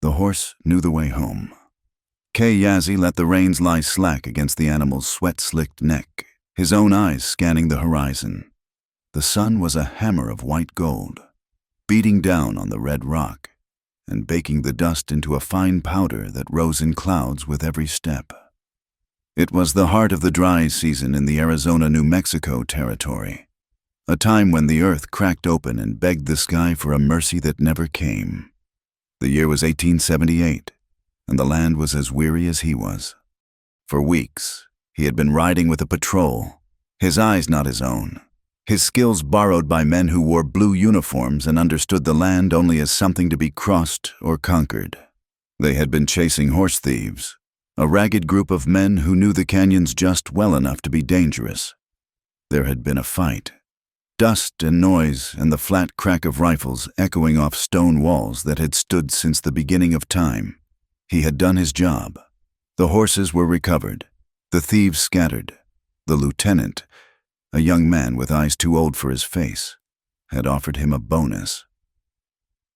The horse knew the way home. Kay Yazzie let the reins lie slack against the animal's sweat-slicked neck, his own eyes scanning the horizon. The sun was a hammer of white gold, beating down on the red rock and baking the dust into a fine powder that rose in clouds with every step. It was the heart of the dry season in the Arizona-New Mexico territory, a time when the earth cracked open and begged the sky for a mercy that never came. The year was 1878, and the land was as weary as he was. For weeks, he had been riding with a patrol, his eyes not his own, his skills borrowed by men who wore blue uniforms and understood the land only as something to be crossed or conquered. They had been chasing horse thieves, a ragged group of men who knew the canyons just well enough to be dangerous. There had been a fight. Dust and noise and the flat crack of rifles echoing off stone walls that had stood since the beginning of time. He had done his job. The horses were recovered, the thieves scattered. The lieutenant, a young man with eyes too old for his face, had offered him a bonus.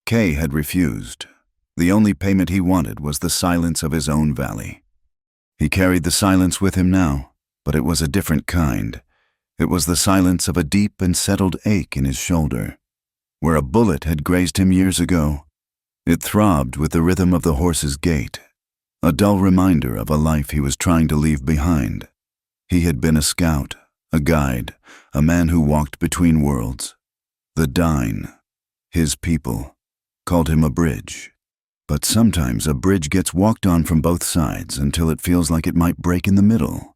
Kay had refused. The only payment he wanted was the silence of his own valley. He carried the silence with him now, but it was a different kind. It was the silence of a deep and settled ache in his shoulder, where a bullet had grazed him years ago. It throbbed with the rhythm of the horse's gait, a dull reminder of a life he was trying to leave behind. He had been a scout, a guide, a man who walked between worlds. The Dine, his people, called him a bridge. But sometimes a bridge gets walked on from both sides until it feels like it might break in the middle.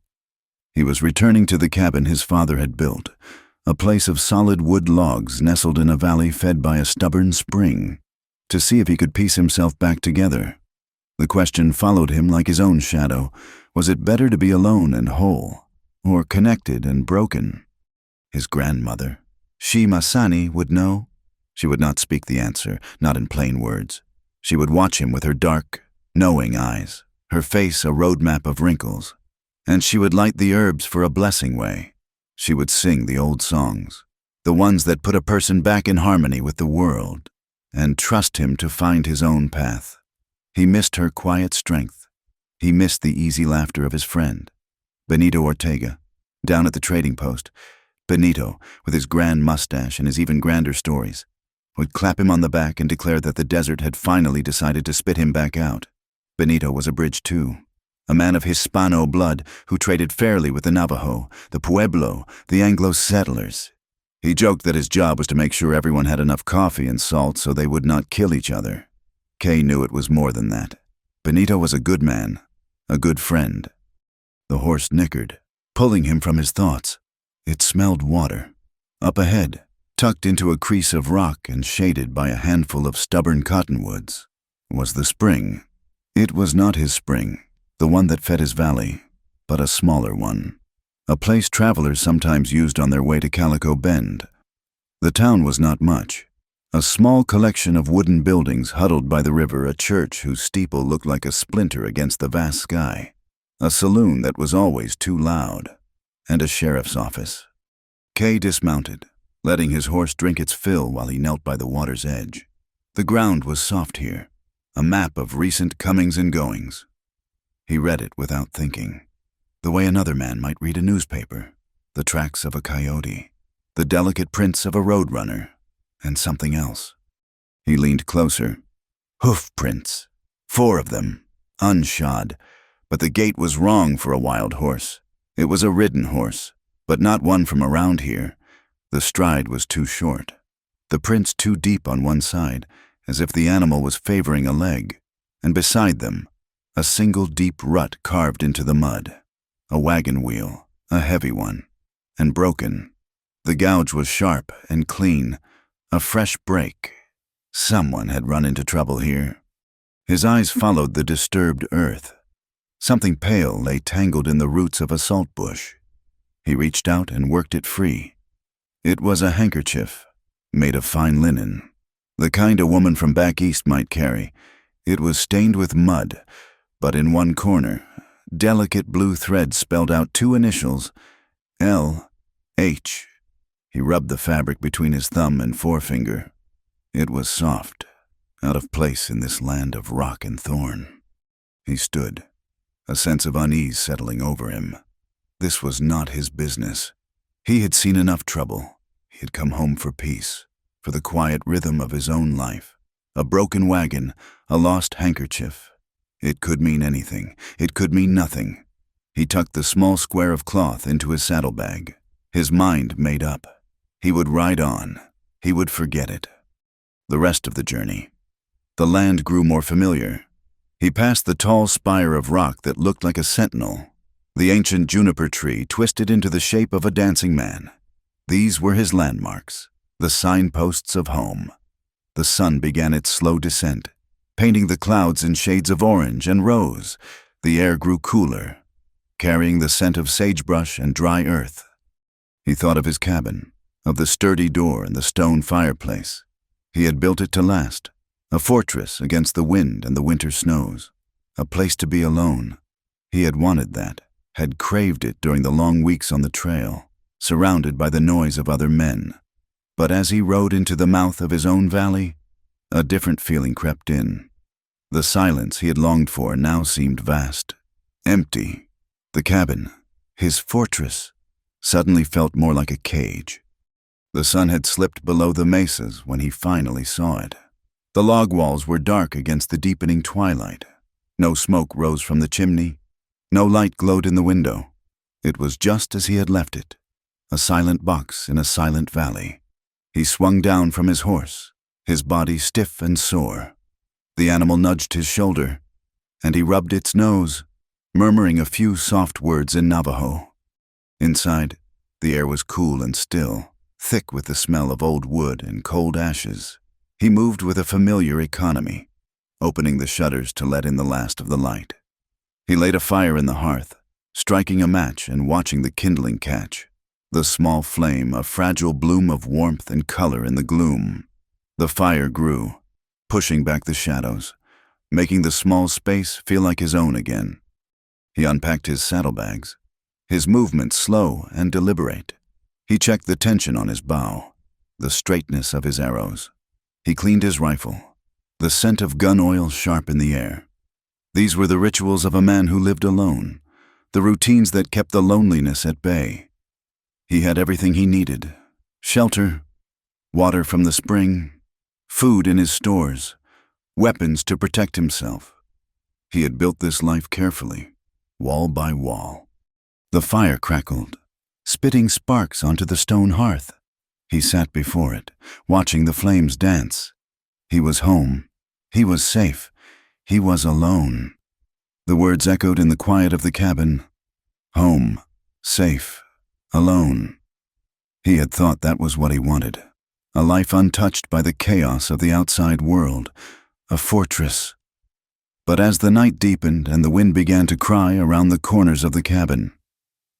He was returning to the cabin his father had built, a place of solid wood logs nestled in a valley fed by a stubborn spring, to see if he could piece himself back together. The question followed him like his own shadow. Was it better to be alone and whole, or connected and broken? His grandmother, She Masani, would know. She would not speak the answer, not in plain words. She would watch him with her dark, knowing eyes, her face a roadmap of wrinkles, and she would light the herbs for a blessing way. She would sing the old songs, the ones that put a person back in harmony with the world, and trust him to find his own path. He missed her quiet strength. He missed the easy laughter of his friend, Benito Ortega, down at the trading post. Benito, with his grand mustache and his even grander stories, would clap him on the back and declare that the desert had finally decided to spit him back out. Benito was a bridge too, a man of Hispano blood who traded fairly with the Navajo, the Pueblo, the Anglo settlers. He joked that his job was to make sure everyone had enough coffee and salt so they would not kill each other. Kay knew it was more than that. Benito was a good man, a good friend. The horse nickered, pulling him from his thoughts. It smelled water. Up ahead, tucked into a crease of rock and shaded by a handful of stubborn cottonwoods, was the spring. It was not his spring, the one that fed his valley, but a smaller one, a place travelers sometimes used on their way to Calico Bend. The town was not much, a small collection of wooden buildings huddled by the river, a church whose steeple looked like a splinter against the vast sky, a saloon that was always too loud, and a sheriff's office. Kay dismounted, letting his horse drink its fill while he knelt by the water's edge. The ground was soft here, a map of recent comings and goings. He read it without thinking, the way another man might read a newspaper, the tracks of a coyote, the delicate prints of a roadrunner, and something else. He leaned closer. Hoof prints, 4 of them, unshod, but the gait was wrong for a wild horse. It was a ridden horse, but not one from around here. The stride was too short, the prints too deep on one side, as if the animal was favoring a leg, and beside them, a single deep rut carved into the mud, a wagon wheel, a heavy one, and broken. The gouge was sharp and clean, a fresh break. Someone had run into trouble here. His eyes followed the disturbed earth. Something pale lay tangled in the roots of a salt bush. He reached out and worked it free. It was a handkerchief, made of fine linen, the kind a woman from back east might carry. It was stained with mud, but in one corner, delicate blue thread spelled out 2 initials, L.H. He rubbed the fabric between his thumb and forefinger. It was soft, out of place in this land of rock and thorn. He stood, a sense of unease settling over him. This was not his business. He had seen enough trouble. He had come home for peace, for the quiet rhythm of his own life. A broken wagon, a lost handkerchief. It could mean anything. It could mean nothing. He tucked the small square of cloth into his saddlebag. His mind made up. He would ride on. He would forget it. The rest of the journey. The land grew more familiar. He passed the tall spire of rock that looked like a sentinel, the ancient juniper tree twisted into the shape of a dancing man. These were his landmarks, the signposts of home. The sun began its slow descent, painting the clouds in shades of orange and rose. The air grew cooler, carrying the scent of sagebrush and dry earth. He thought of his cabin, of the sturdy door and the stone fireplace. He had built it to last, a fortress against the wind and the winter snows, a place to be alone. He had wanted that, had craved it during the long weeks on the trail, surrounded by the noise of other men. But as he rode into the mouth of his own valley, a different feeling crept in. The silence he had longed for now seemed vast, empty. The cabin, his fortress, suddenly felt more like a cage. The sun had slipped below the mesas when he finally saw it. The log walls were dark against the deepening twilight. No smoke rose from the chimney. No light glowed in the window. It was just as he had left it, a silent box in a silent valley. He swung down from his horse, his body stiff and sore. The animal nudged his shoulder, and he rubbed its nose, murmuring a few soft words in Navajo. Inside, the air was cool and still, thick with the smell of old wood and cold ashes. He moved with a familiar economy, opening the shutters to let in the last of the light. He laid a fire in the hearth, striking a match and watching the kindling catch. The small flame, a fragile bloom of warmth and color in the gloom. The fire grew, pushing back the shadows, making the small space feel like his own again. He unpacked his saddlebags, his movements slow and deliberate. He checked the tension on his bow, the straightness of his arrows. He cleaned his rifle, the scent of gun oil sharp in the air. These were the rituals of a man who lived alone, the routines that kept the loneliness at bay. He had everything he needed: shelter, water from the spring, food in his stores, weapons to protect himself. He had built this life carefully, wall by wall. The fire crackled, spitting sparks onto the stone hearth. He sat before it, watching the flames dance. He was home. He was safe. He was alone. The words echoed in the quiet of the cabin. Home, safe, alone. He had thought that was what he wanted. A life untouched by the chaos of the outside world. A fortress. But as the night deepened and the wind began to cry around the corners of the cabin,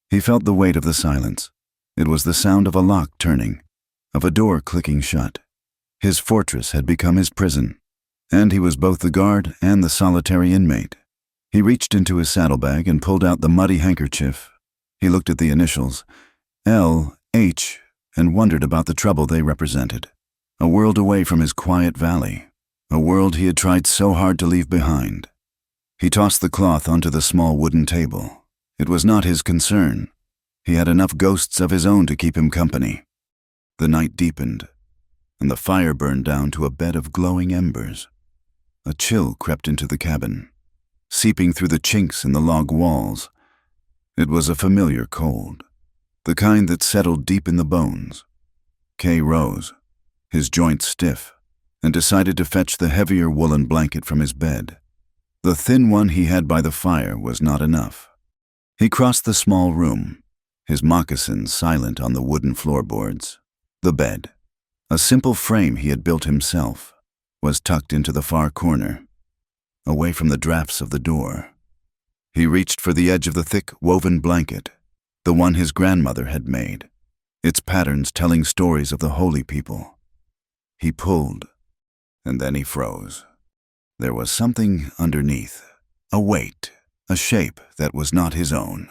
he felt the weight of the silence. It was the sound of a lock turning, of a door clicking shut. His fortress had become his prison, and he was both the guard and the solitary inmate. He reached into his saddlebag and pulled out the muddy handkerchief. He looked at the initials, L.H., and wondered about the trouble they represented. A world away from his quiet valley, a world he had tried so hard to leave behind. He tossed the cloth onto the small wooden table. It was not his concern. He had enough ghosts of his own to keep him company. The night deepened, and the fire burned down to a bed of glowing embers. A chill crept into the cabin, seeping through the chinks in the log walls. It was a familiar cold, the kind that settled deep in the bones. Kay rose, his joints stiff, and decided to fetch the heavier woolen blanket from his bed. The thin one he had by the fire was not enough. He crossed the small room, his moccasins silent on the wooden floorboards. The bed, a simple frame he had built himself, was tucked into the far corner, away from the drafts of the door. He reached for the edge of the thick, woven blanket, the one his grandmother had made, its patterns telling stories of the holy people. He pulled, and then he froze. There was something underneath, a weight, a shape that was not his own.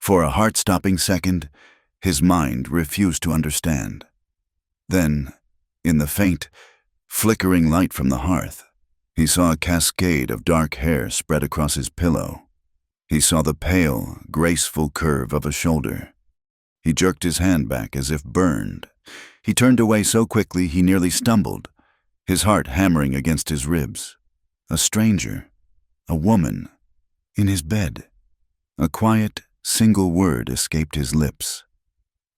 For a heart-stopping second, his mind refused to understand. Then, in the faint, flickering light from the hearth. He saw a cascade of dark hair spread across his pillow. He saw the pale, graceful curve of a shoulder. He jerked his hand back as if burned. He turned away so quickly he nearly stumbled, his heart hammering against his ribs. A stranger, a woman, in his bed. A quiet, single word escaped his lips,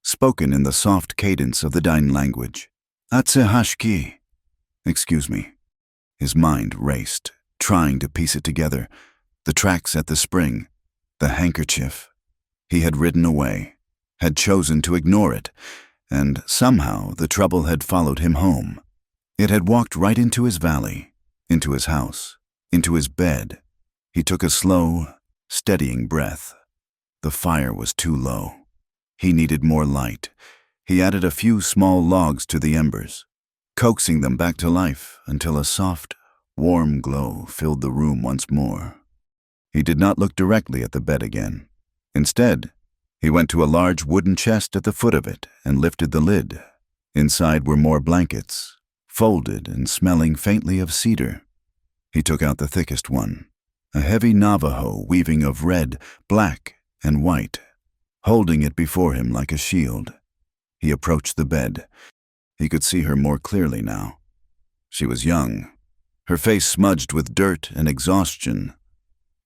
spoken in the soft cadence of the Dain language. Atsehashki. Excuse me. His mind raced, trying to piece it together. The tracks at the spring, the handkerchief. He had ridden away, had chosen to ignore it, and somehow the trouble had followed him home. It had walked right into his valley, into his house, into his bed. He took a slow, steadying breath. The fire was too low. He needed more light. He added a few small logs to the embers, coaxing them back to life until a soft, warm glow filled the room once more. He did not look directly at the bed again. Instead, he went to a large wooden chest at the foot of it and lifted the lid. Inside were more blankets, folded and smelling faintly of cedar. He took out the thickest one, a heavy Navajo weaving of red, black, and white, holding it before him like a shield. He approached the bed. He could see her more clearly now. She was young, her face smudged with dirt and exhaustion.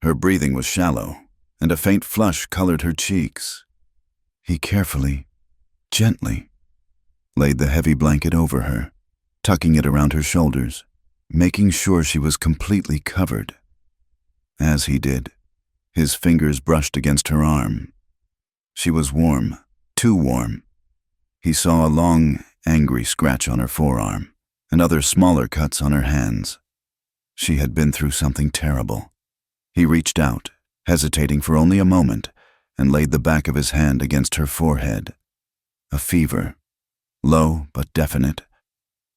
Her breathing was shallow, and a faint flush colored her cheeks. He carefully, gently, laid the heavy blanket over her, tucking it around her shoulders, making sure she was completely covered. As he did, his fingers brushed against her arm. She was warm, too warm. He saw a long, angry scratch on her forearm, and other smaller cuts on her hands. She had been through something terrible. He reached out, hesitating for only a moment, and laid the back of his hand against her forehead. A fever, low but definite.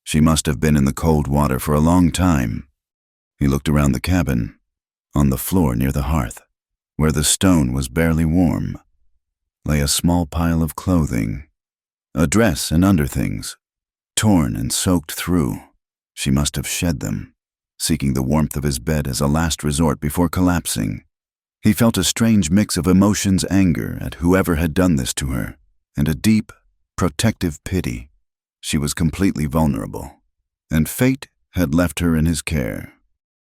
She must have been in the cold water for a long time. He looked around the cabin, on the floor near the hearth, where the stone was barely warm, lay a small pile of clothing, a dress and underthings, torn and soaked through. She must have shed them, seeking the warmth of his bed as a last resort before collapsing. He felt a strange mix of emotions, anger at whoever had done this to her, and a deep, protective pity. She was completely vulnerable, and fate had left her in his care.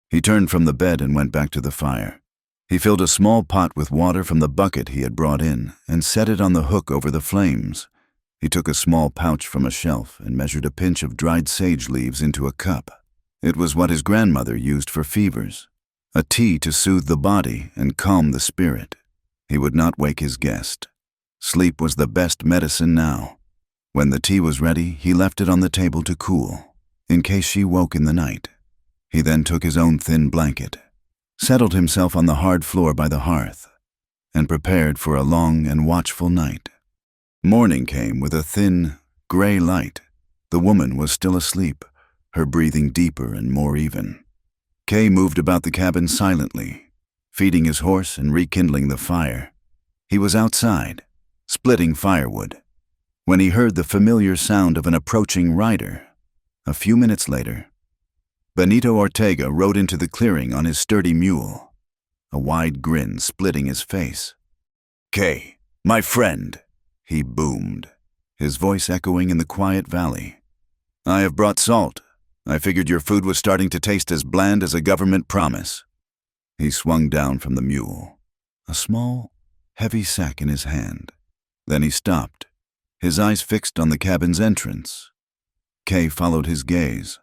He turned from the bed and went back to the fire. He filled a small pot with water from the bucket he had brought in and set it on the hook over the flames. He took a small pouch from a shelf and measured a pinch of dried sage leaves into a cup. It was what his grandmother used for fevers, a tea to soothe the body and calm the spirit. He would not wake his guest. Sleep was the best medicine now. When the tea was ready, he left it on the table to cool, in case she woke in the night. He then took his own thin blanket, settled himself on the hard floor by the hearth, and prepared for a long and watchful night. Morning came with a thin, gray light. The woman was still asleep, her breathing deeper and more even. Kay moved about the cabin silently, feeding his horse and rekindling the fire. He was outside, splitting firewood, when he heard the familiar sound of an approaching rider. A few minutes later, Benito Ortega rode into the clearing on his sturdy mule, a wide grin splitting his face. "Kay, my friend," he boomed, his voice echoing in the quiet valley. "I have brought salt. I figured your food was starting to taste as bland as a government promise." He swung down from the mule, a small, heavy sack in his hand. Then he stopped, his eyes fixed on the cabin's entrance. Kay followed his gaze.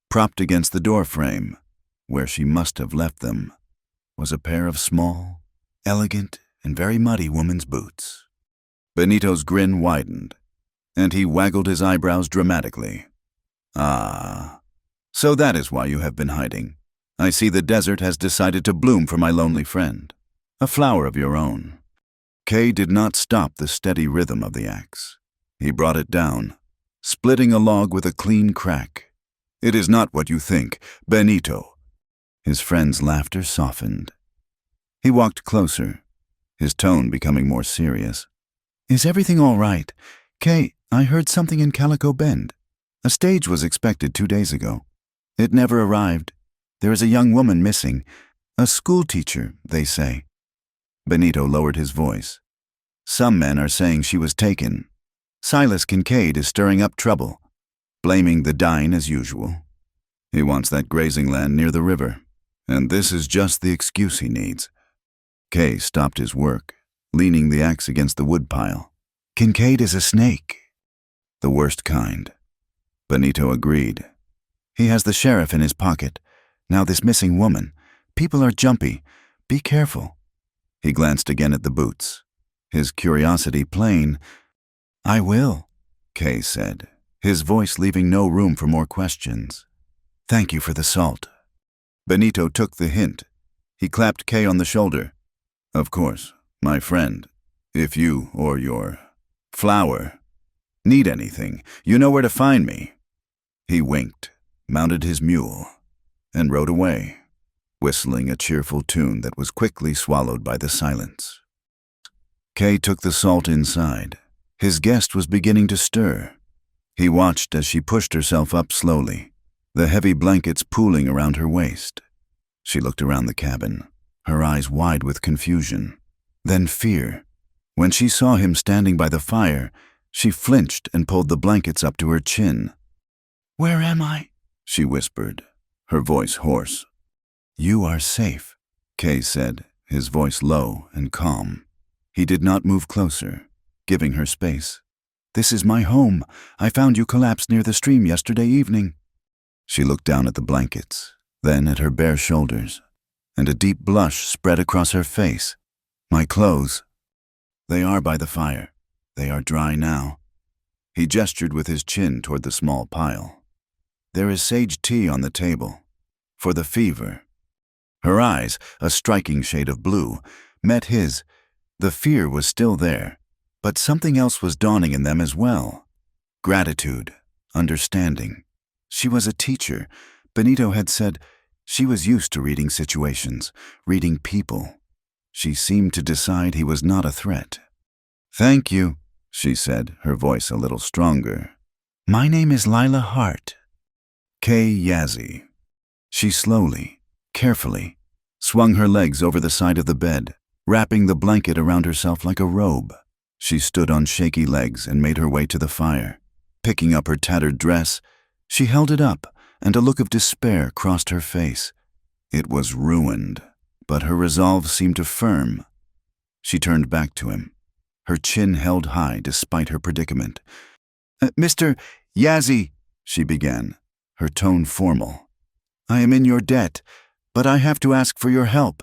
Propped against the doorframe, where she must have left them, was a pair of small, elegant, and very muddy woman's boots. Benito's grin widened, and he waggled his eyebrows dramatically. "Ah, so that is why you have been hiding. I see the desert has decided to bloom for my lonely friend. A flower of your own." Kay did not stop the steady rhythm of the axe. He brought it down, splitting a log with a clean crack. "It is not what you think, Benito." His friend's laughter softened. He walked closer, his tone becoming more serious. "Is everything all right? Kay, I heard something in Calico Bend. A stage was expected 2 days ago. It never arrived. There is a young woman missing. A school teacher, they say." Benito lowered his voice. "Some men are saying she was taken. Silas Kincaid is stirring up trouble, blaming the Dine as usual. He wants that grazing land near the river, and this is just the excuse he needs." Kay stopped his work, leaning the axe against the woodpile. "Kincaid is a snake." "The worst kind." Benito agreed. "He has the sheriff in his pocket. Now this missing woman. People are jumpy. Be careful." He glanced again at the boots, his curiosity plain. "I will," Kay said, his voice leaving no room for more questions. "Thank you for the salt." Benito took the hint. He clapped Kay on the shoulder. "Of course, my friend. If you or your flower need anything, you know where to find me." He winked, mounted his mule, and rode away, whistling a cheerful tune that was quickly swallowed by the silence. Kay took the salt inside. His guest was beginning to stir. He watched as she pushed herself up slowly, the heavy blankets pooling around her waist. She looked around the cabin, her eyes wide with confusion, then fear. When she saw him standing by the fire, she flinched and pulled the blankets up to her chin. "Where am I?" she whispered, her voice hoarse. "You are safe," Kay said, his voice low and calm. He did not move closer, giving her space. "This is my home. I found you collapsed near the stream yesterday evening." She looked down at the blankets, then at her bare shoulders, and a deep blush spread across her face. "My clothes. They are by the fire. They are dry now." He gestured with his chin toward the small pile. "There is sage tea on the table. For the fever." Her eyes, a striking shade of blue, met his. The fear was still there, but something else was dawning in them as well. Gratitude, understanding. She was a teacher. Benito had said she was used to reading situations, reading people. She seemed to decide he was not a threat. "Thank you," she said, her voice a little stronger. "My name is Lila Hart." Kay Yazzie. She slowly, carefully, swung her legs over the side of the bed, wrapping the blanket around herself like a robe. She stood on shaky legs and made her way to the fire. Picking up her tattered dress, she held it up, and a look of despair crossed her face. It was ruined, but her resolve seemed to firm. She turned back to him, her chin held high despite her predicament. "Mr. Yazzie," she began, her tone formal. "I am in your debt, but I have to ask for your help.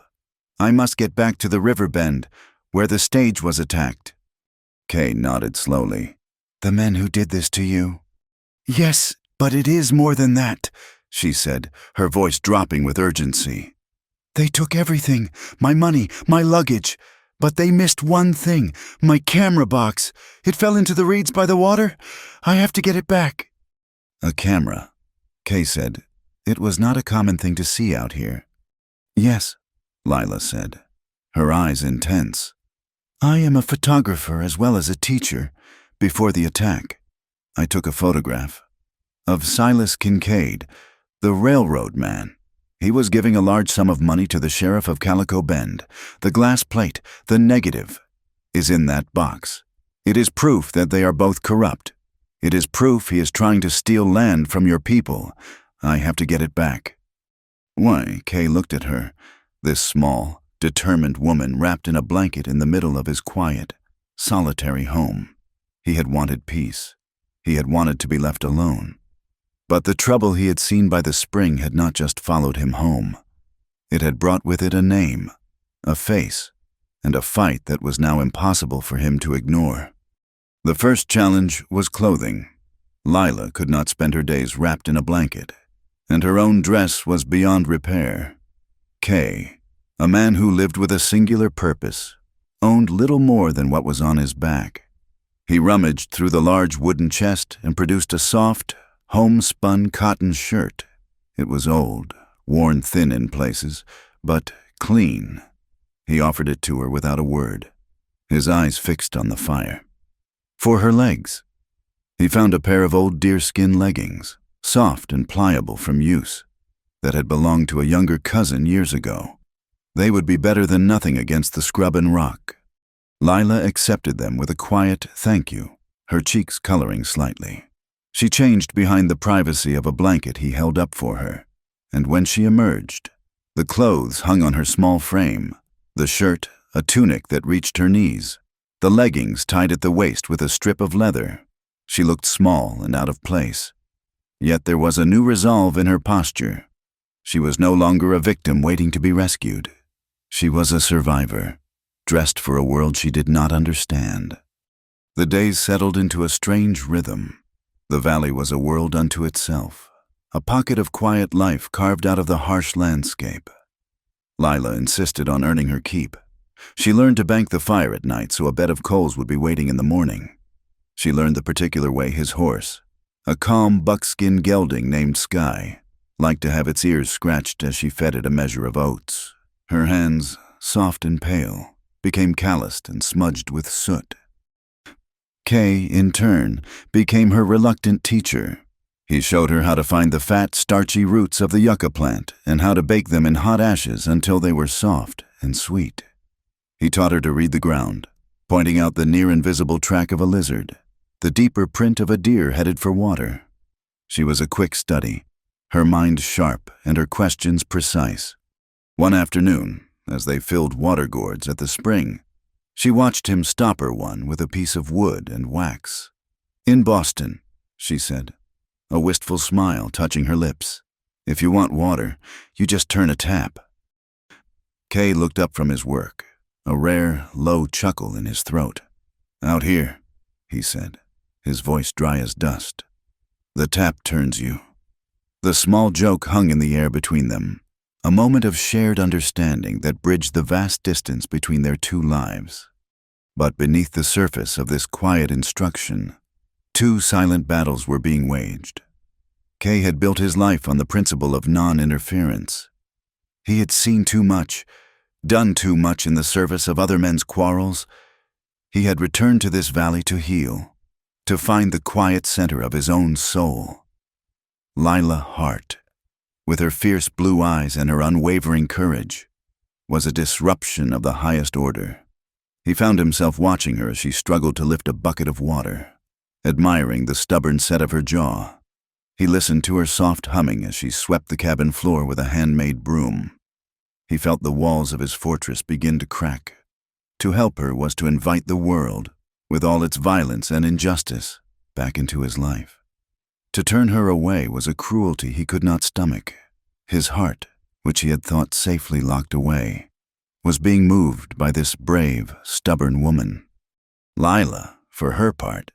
I must get back to the river bend, where the stage was attacked." Kay nodded slowly. "The men who did this to you?" "Yes, but it is more than that," she said, her voice dropping with urgency. "They took everything, my money, my luggage, but they missed one thing, my camera box. It fell into the reeds by the water. I have to get it back." "A camera," Kay said. It was not a common thing to see out here. "Yes," Lila said, her eyes intense. "I am a photographer as well as a teacher. Before the attack, I took a photograph of Silas Kincaid, the railroad man. He was giving a large sum of money to the sheriff of Calico Bend. The glass plate, the negative, is in that box. It is proof that they are both corrupt. It is proof he is trying to steal land from your people. I have to get it back." "Why?" Kay looked at her, this small, determined woman wrapped in a blanket in the middle of his quiet, solitary home. He had wanted peace. He had wanted to be left alone. But the trouble he had seen by the spring had not just followed him home. It had brought with it a name, a face, and a fight that was now impossible for him to ignore. The first challenge was clothing. Lila could not spend her days wrapped in a blanket, and her own dress was beyond repair. Kay, a man who lived with a singular purpose, owned little more than what was on his back. He rummaged through the large wooden chest and produced a soft, homespun cotton shirt. It was old, worn thin in places, but clean. He offered it to her without a word, his eyes fixed on the fire. "For her legs." He found a pair of old deerskin leggings, soft and pliable from use, that had belonged to a younger cousin years ago. They would be better than nothing against the scrub and rock. Lila accepted them with a quiet thank you, her cheeks coloring slightly. She changed behind the privacy of a blanket he held up for her, and when she emerged, the clothes hung on her small frame, the shirt a tunic that reached her knees, the leggings tied at the waist with a strip of leather. She looked small and out of place. Yet there was a new resolve in her posture. She was no longer a victim waiting to be rescued. She was a survivor, dressed for a world she did not understand. The days settled into a strange rhythm. The valley was a world unto itself, a pocket of quiet life carved out of the harsh landscape. Lila insisted on earning her keep. She learned to bank the fire at night so a bed of coals would be waiting in the morning. She learned the particular way his horse, a calm buckskin gelding named Sky, liked to have its ears scratched as she fed it a measure of oats. Her hands, soft and pale, became calloused and smudged with soot. Kay, in turn, became her reluctant teacher. He showed her how to find the fat, starchy roots of the yucca plant and how to bake them in hot ashes until they were soft and sweet. He taught her to read the ground, pointing out the near-invisible track of a lizard, the deeper print of a deer headed for water. She was a quick study, her mind sharp and her questions precise. One afternoon, as they filled water gourds at the spring, she watched him stopper one with a piece of wood and wax. "In Boston," she said, a wistful smile touching her lips. "If you want water, you just turn a tap." Kay looked up from his work, a rare, low chuckle in his throat. "Out here," he said, his voice dry as dust. "The tap turns you." The small joke hung in the air between them, a moment of shared understanding that bridged the vast distance between their two lives. But beneath the surface of this quiet instruction, two silent battles were being waged. Kay had built his life on the principle of non-interference. He had seen too much, done too much in the service of other men's quarrels. He had returned to this valley to heal, to find the quiet center of his own soul. Lila Hart, with her fierce blue eyes and her unwavering courage, was a disruption of the highest order. He found himself watching her as she struggled to lift a bucket of water, admiring the stubborn set of her jaw. He listened to her soft humming as she swept the cabin floor with a handmade broom. He felt the walls of his fortress begin to crack. To help her was to invite the world, with all its violence and injustice, back into his life. To turn her away was a cruelty he could not stomach. His heart, which he had thought safely locked away, was being moved by this brave, stubborn woman. Lila, for her part,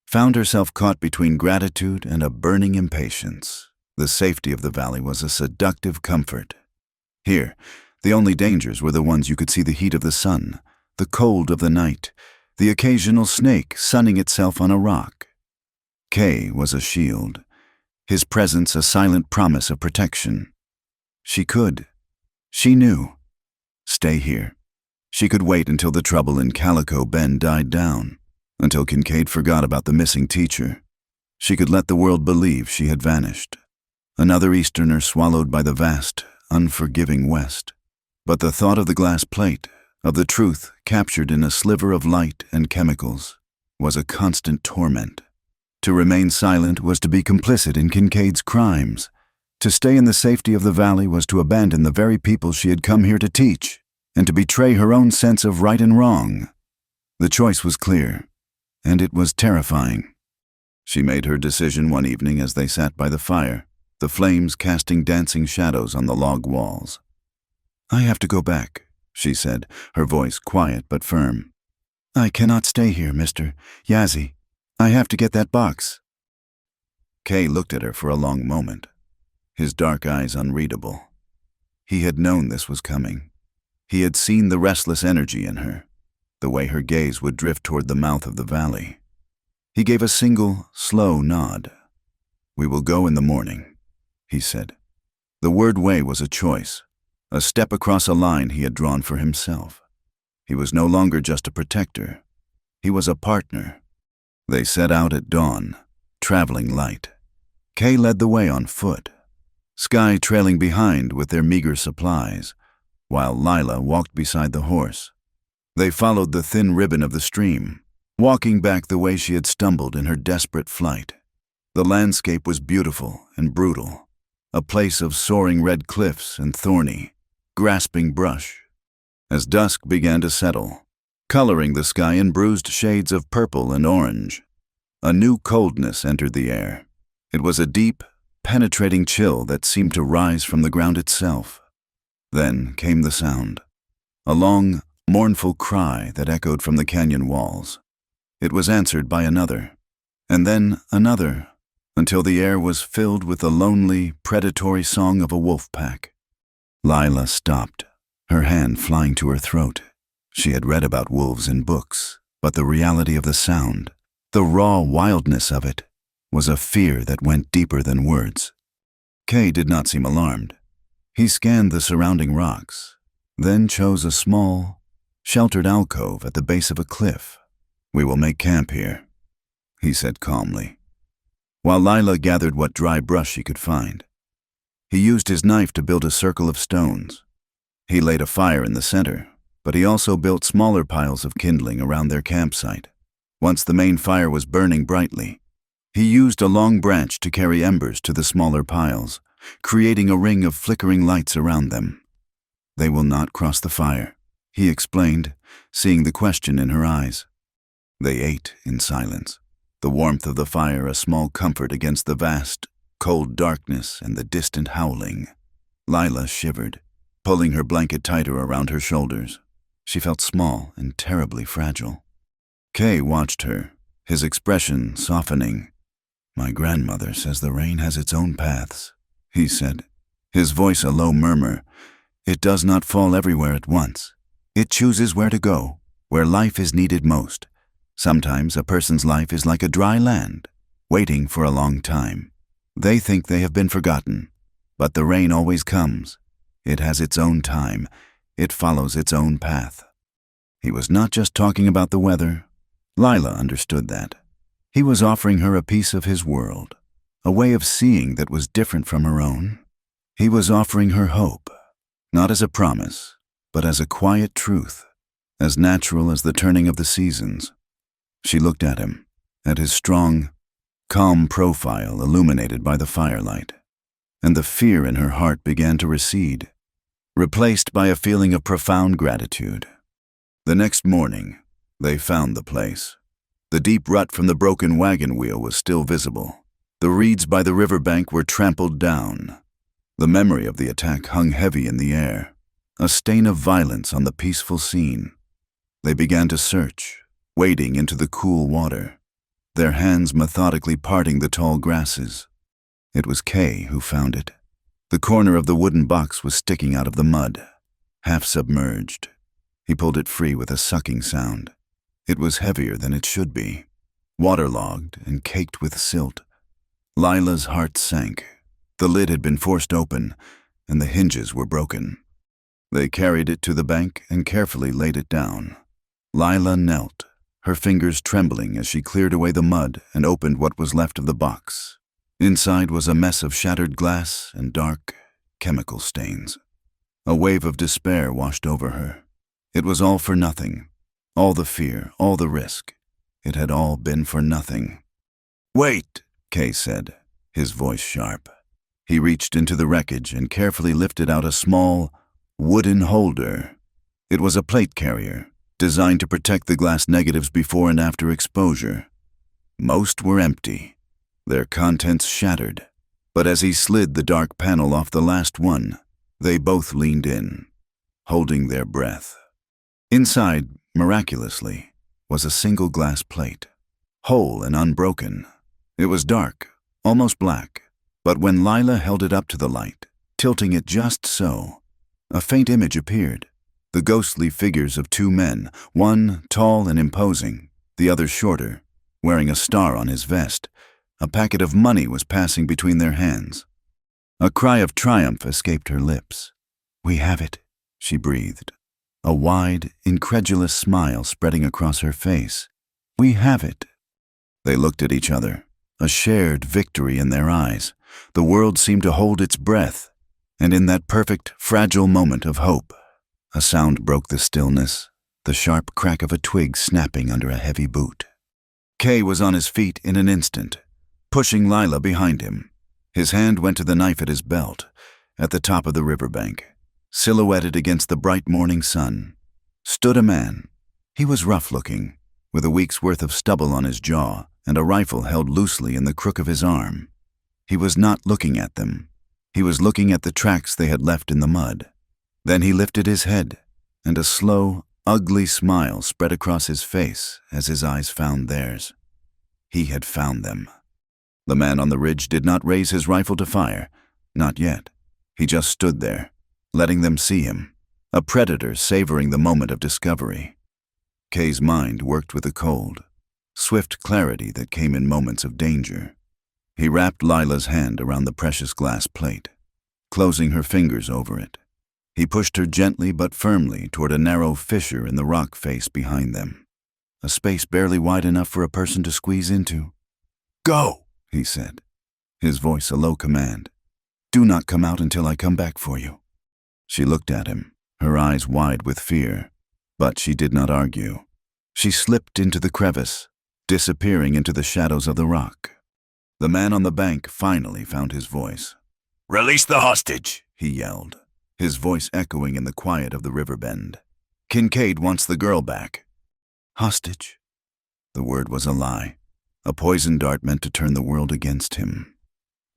found herself caught between gratitude and a burning impatience. The safety of the valley was a seductive comfort. Here, the only dangers were the ones you could see: the heat of the sun, the cold of the night, the occasional snake sunning itself on a rock. Kay was a shield, his presence a silent promise of protection. She knew, stay here. She could wait until the trouble in Calico Bend died down, until Kincaid forgot about the missing teacher. She could let the world believe she had vanished, another Easterner swallowed by the vast, unforgiving West. But the thought of the glass plate, of the truth captured in a sliver of light and chemicals, was a constant torment. To remain silent was to be complicit in Kincaid's crimes. To stay in the safety of the valley was to abandon the very people she had come here to teach, and to betray her own sense of right and wrong. The choice was clear, and it was terrifying. She made her decision one evening as they sat by the fire, the flames casting dancing shadows on the log walls. "I have to go back," she said, her voice quiet but firm. "I cannot stay here, Mr. Yazzie. I have to get that box." Kay looked at her for a long moment, his dark eyes unreadable. He had known this was coming. He had seen the restless energy in her, the way her gaze would drift toward the mouth of the valley. He gave a single, slow nod. "We will go in the morning," he said. The word way was a choice, a step across a line he had drawn for himself. He was no longer just a protector. He was a partner. They set out at dawn, traveling light. Kay led the way on foot, Sky trailing behind with their meager supplies, while Lila walked beside the horse. They followed the thin ribbon of the stream, walking back the way she had stumbled in her desperate flight. The landscape was beautiful and brutal, a place of soaring red cliffs and thorny, grasping brush. As dusk began to settle, coloring the sky in bruised shades of purple and orange, a new coldness entered the air. It was a deep, penetrating chill that seemed to rise from the ground itself. Then came the sound, a long, mournful cry that echoed from the canyon walls. It was answered by another, and then another, until the air was filled with the lonely, predatory song of a wolf pack. Lila stopped, her hand flying to her throat. She had read about wolves in books, but the reality of the sound, the raw wildness of it, was a fear that went deeper than words. Kay did not seem alarmed. He scanned the surrounding rocks, then chose a small, sheltered alcove at the base of a cliff. "We will make camp here," he said calmly, while Lila gathered what dry brush she could find. He used his knife to build a circle of stones. He laid a fire in the center, but he also built smaller piles of kindling around their campsite. Once the main fire was burning brightly, he used a long branch to carry embers to the smaller piles, creating a ring of flickering lights around them. "They will not cross the fire," he explained, seeing the question in her eyes. They ate in silence, the warmth of the fire a small comfort against the vast, cold darkness and the distant howling. Lila shivered, pulling her blanket tighter around her shoulders. She felt small and terribly fragile. Kay watched her, his expression softening. "My grandmother says the rain has its own paths," he said, his voice a low murmur. "It does not fall everywhere at once. It chooses where to go, where life is needed most. Sometimes a person's life is like a dry land, waiting for a long time. They think they have been forgotten, but the rain always comes. It has its own time. It follows its own path." He was not just talking about the weather. Lila understood that. He was offering her a piece of his world, a way of seeing that was different from her own. He was offering her hope, not as a promise, but as a quiet truth, as natural as the turning of the seasons. She looked at him, at his strong, calm profile illuminated by the firelight, and the fear in her heart began to recede, replaced by a feeling of profound gratitude. The next morning, they found the place. The deep rut from the broken wagon wheel was still visible. The reeds by the riverbank were trampled down. The memory of the attack hung heavy in the air, a stain of violence on the peaceful scene. They began to search, wading into the cool water, their hands methodically parting the tall grasses. It was Kay who found it. The corner of the wooden box was sticking out of the mud, half submerged. He pulled it free with a sucking sound. It was heavier than it should be, waterlogged and caked with silt. Lila's heart sank. The lid had been forced open, and the hinges were broken. They carried it to the bank and carefully laid it down. Lila knelt, her fingers trembling as she cleared away the mud and opened what was left of the box. Inside was a mess of shattered glass and dark, chemical stains. A wave of despair washed over her. It was all for nothing. All the fear, all the risk. It had all been for nothing. "Wait," Kay said, his voice sharp. He reached into the wreckage and carefully lifted out a small, wooden holder. It was a plate carrier, designed to protect the glass negatives before and after exposure. Most were empty, their contents shattered, but as he slid the dark panel off the last one, they both leaned in, holding their breath. Inside, miraculously, was a single glass plate, whole and unbroken. It was dark, almost black, but when Lila held it up to the light, tilting it just so, a faint image appeared. The ghostly figures of two men, one tall and imposing, the other shorter, wearing a star on his vest. A packet of money was passing between their hands. A cry of triumph escaped her lips. "We have it," she breathed, a wide, incredulous smile spreading across her face. "We have it." They looked at each other, a shared victory in their eyes. The world seemed to hold its breath, and in that perfect, fragile moment of hope, a sound broke the stillness, the sharp crack of a twig snapping under a heavy boot. Kay was on his feet in an instant, pushing Lila behind him. His hand went to the knife at his belt, at the top of the riverbank. Silhouetted against the bright morning sun, stood a man. He was rough-looking, with a week's worth of stubble on his jaw and a rifle held loosely in the crook of his arm. He was not looking at them. He was looking at the tracks they had left in the mud. Then he lifted his head, and a slow, ugly smile spread across his face as his eyes found theirs. He had found them. The man on the ridge did not raise his rifle to fire, not yet. He just stood there, letting them see him, a predator savoring the moment of discovery. Kay's mind worked with a cold, swift clarity that came in moments of danger. He wrapped Lila's hand around the precious glass plate, closing her fingers over it. He pushed her gently but firmly toward a narrow fissure in the rock face behind them, a space barely wide enough for a person to squeeze into. "Go," he said, his voice a low command. "Do not come out until I come back for you." She looked at him, her eyes wide with fear, but she did not argue. She slipped into the crevice, disappearing into the shadows of the rock. The man on the bank finally found his voice. "Release the hostage," he yelled, his voice echoing in the quiet of the river bend. "Kincaid wants the girl back." Hostage? The word was a lie, a poison dart meant to turn the world against him.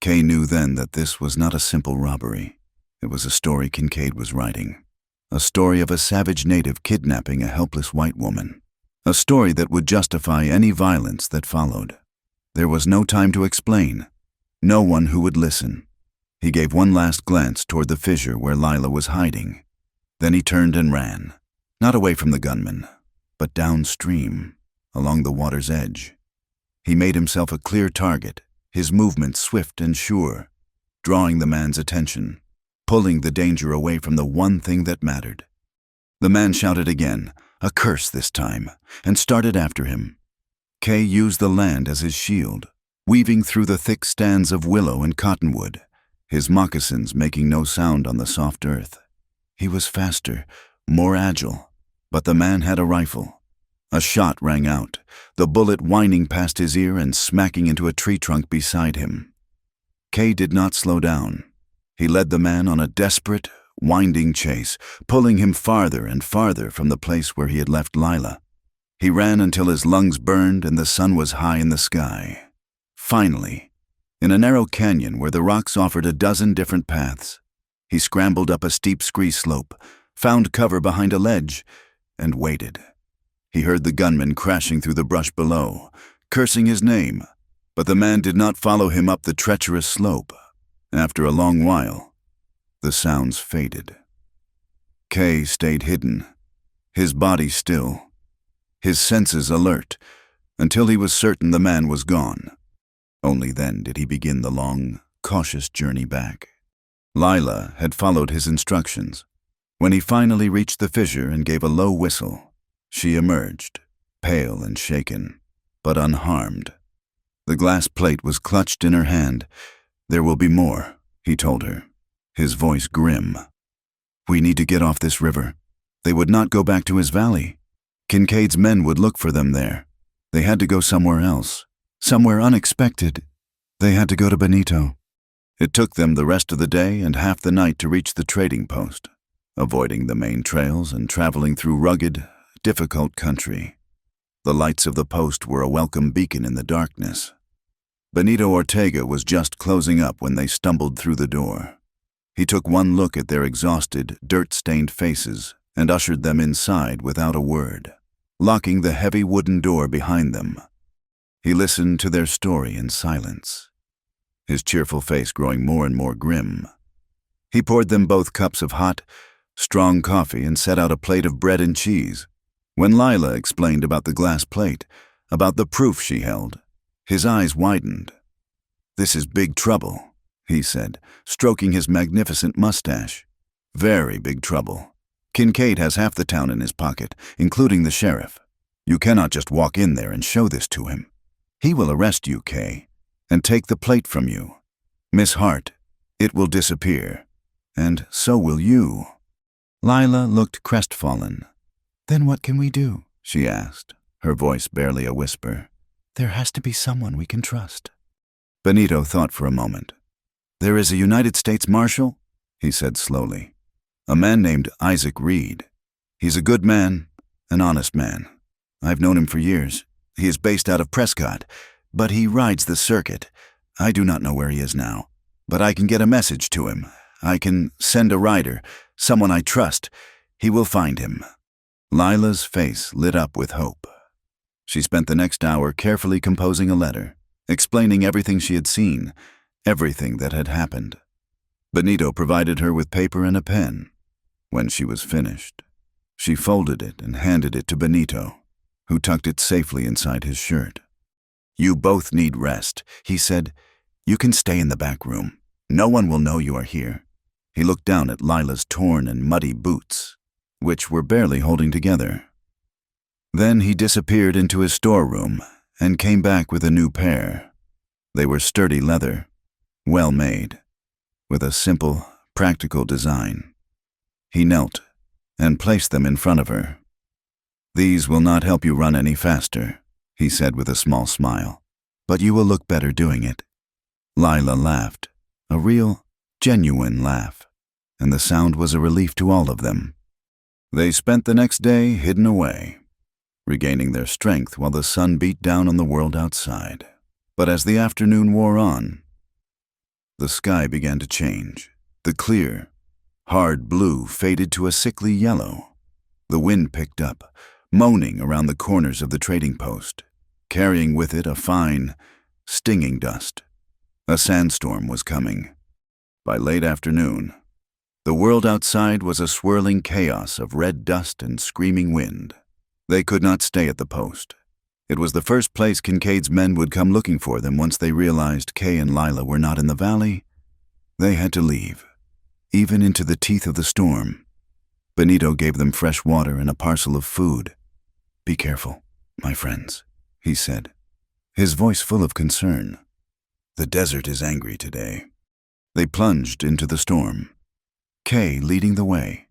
Kay knew then that this was not a simple robbery. It was a story Kincaid was writing. A story of a savage native kidnapping a helpless white woman. A story that would justify any violence that followed. There was no time to explain. No one who would listen. He gave one last glance toward the fissure where Lila was hiding. Then he turned and ran, not away from the gunman, but downstream, along the water's edge. He made himself a clear target, his movements swift and sure, drawing the man's attention, pulling the danger away from the one thing that mattered. The man shouted again, a curse this time, and started after him. Kay used the land as his shield, weaving through the thick stands of willow and cottonwood, his moccasins making no sound on the soft earth. He was faster, more agile, but the man had a rifle. A shot rang out, the bullet whining past his ear and smacking into a tree trunk beside him. Kay did not slow down. He led the man on a desperate, winding chase, pulling him farther and farther from the place where he had left Lila. He ran until his lungs burned and the sun was high in the sky. Finally, in a narrow canyon where the rocks offered a dozen different paths, he scrambled up a steep scree slope, found cover behind a ledge, and waited. He heard the gunman crashing through the brush below, cursing his name, but the man did not follow him up the treacherous slope. After a long while, the sounds faded. Kay stayed hidden, his body still, his senses alert, until he was certain the man was gone. Only then did he begin the long, cautious journey back. Lila had followed his instructions. When he finally reached the fissure and gave a low whistle, she emerged, pale and shaken, but unharmed. The glass plate was clutched in her hand. "There will be more," he told her, his voice grim. "We need to get off this river. They would not go back to his valley. Kincaid's men would look for them there. They had to go somewhere else, somewhere unexpected. They had to go to Benito." It took them the rest of the day and half the night to reach the trading post, avoiding the main trails and traveling through rugged, difficult country. The lights of the post were a welcome beacon in the darkness. Benito Ortega was just closing up when they stumbled through the door. He took one look at their exhausted, dirt-stained faces and ushered them inside without a word, locking the heavy wooden door behind them. He listened to their story in silence, his cheerful face growing more and more grim. He poured them both cups of hot, strong coffee and set out a plate of bread and cheese. When Lila explained about the glass plate, about the proof she held, his eyes widened. "This is big trouble," he said, stroking his magnificent mustache. "Very big trouble. Kincaid has half the town in his pocket, including the sheriff. You cannot just walk in there and show this to him. He will arrest you, Kay. and take the plate from you. Miss Hart, it will disappear, and so will you." Lila looked crestfallen. "Then what can we do?" she asked, her voice barely a whisper. "There has to be someone we can trust." Benito thought for a moment. "There is a United States Marshal," he said slowly. "A man named Isaac Reed. He's a good man, an honest man. I've known him for years. He is based out of Prescott, but he rides the circuit. I do not know where he is now, but I can get a message to him. I can send a rider, someone I trust. He will find him." Lila's face lit up with hope. She spent the next hour carefully composing a letter, explaining everything she had seen, everything that had happened. Benito provided her with paper and a pen. When she was finished, she folded it and handed it to Benito, who tucked it safely inside his shirt. "You both need rest," he said. "You can stay in the back room. No one will know you are here." He looked down at Lila's torn and muddy boots, which were barely holding together. Then he disappeared into his storeroom and came back with a new pair. They were sturdy leather, well made, with a simple, practical design. He knelt and placed them in front of her. "These will not help you run any faster," he said with a small smile, "but you will look better doing it." Lila laughed, a real, genuine laugh, and the sound was a relief to all of them. They spent the next day hidden away, regaining their strength while the sun beat down on the world outside. But as the afternoon wore on, the sky began to change. The clear, hard blue faded to a sickly yellow. The wind picked up, moaning around the corners of the trading post, carrying with it a fine, stinging dust. A sandstorm was coming. By late afternoon, the world outside was a swirling chaos of red dust and screaming wind. They could not stay at the post. It was the first place Kincaid's men would come looking for them once they realized Kay and Lila were not in the valley. They had to leave, even into the teeth of the storm. Benito gave them fresh water and a parcel of food. "Be careful, my friends," he said, his voice full of concern. "The desert is angry today." They plunged into the storm, Kay leading the way,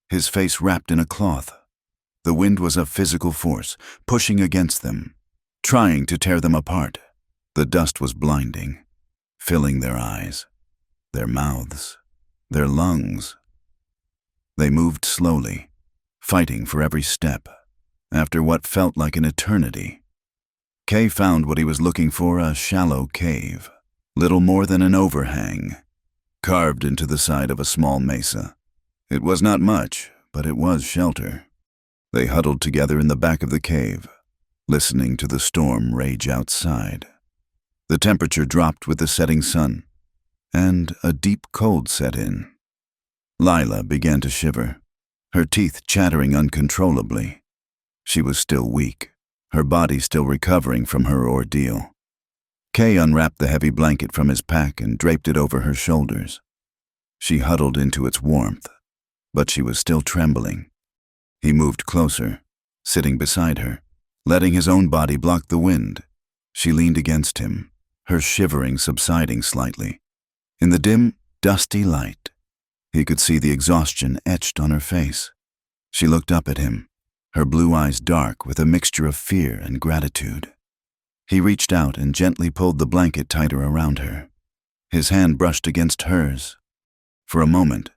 his face wrapped in a cloth. The wind was a physical force, pushing against them, trying to tear them apart. The dust was blinding, filling their eyes, their mouths, their lungs. They moved slowly, fighting for every step. After what felt like an eternity, Kay found what he was looking for, a shallow cave, little more than an overhang, carved into the side of a small mesa. It was not much, but it was shelter. They huddled together in the back of the cave, listening to the storm rage outside. The temperature dropped with the setting sun, and a deep cold set in. Lila began to shiver, her teeth chattering uncontrollably. She was still weak, her body still recovering from her ordeal. Kay unwrapped the heavy blanket from his pack and draped it over her shoulders. She huddled into its warmth, but she was still trembling. He moved closer, sitting beside her, letting his own body block the wind. She leaned against him, her shivering subsiding slightly. In the dim, dusty light, he could see the exhaustion etched on her face. She looked up at him, her blue eyes dark with a mixture of fear and gratitude. He reached out and gently pulled the blanket tighter around her. His hand brushed against hers. For a moment,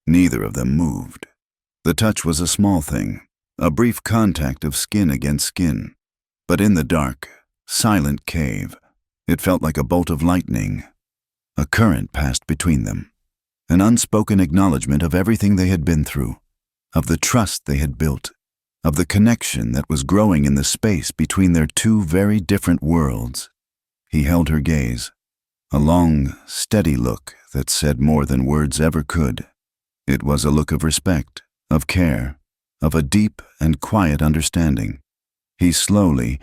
neither of them moved. The touch was a small thing, a brief contact of skin against skin. But in the dark, silent cave, it felt like a bolt of lightning. A current passed between them, an unspoken acknowledgement of everything they had been through, of the trust they had built, of the connection that was growing in the space between their two very different worlds. He held her gaze, a long, steady look that said more than words ever could. It was a look of respect, of care, of a deep and quiet understanding. He slowly,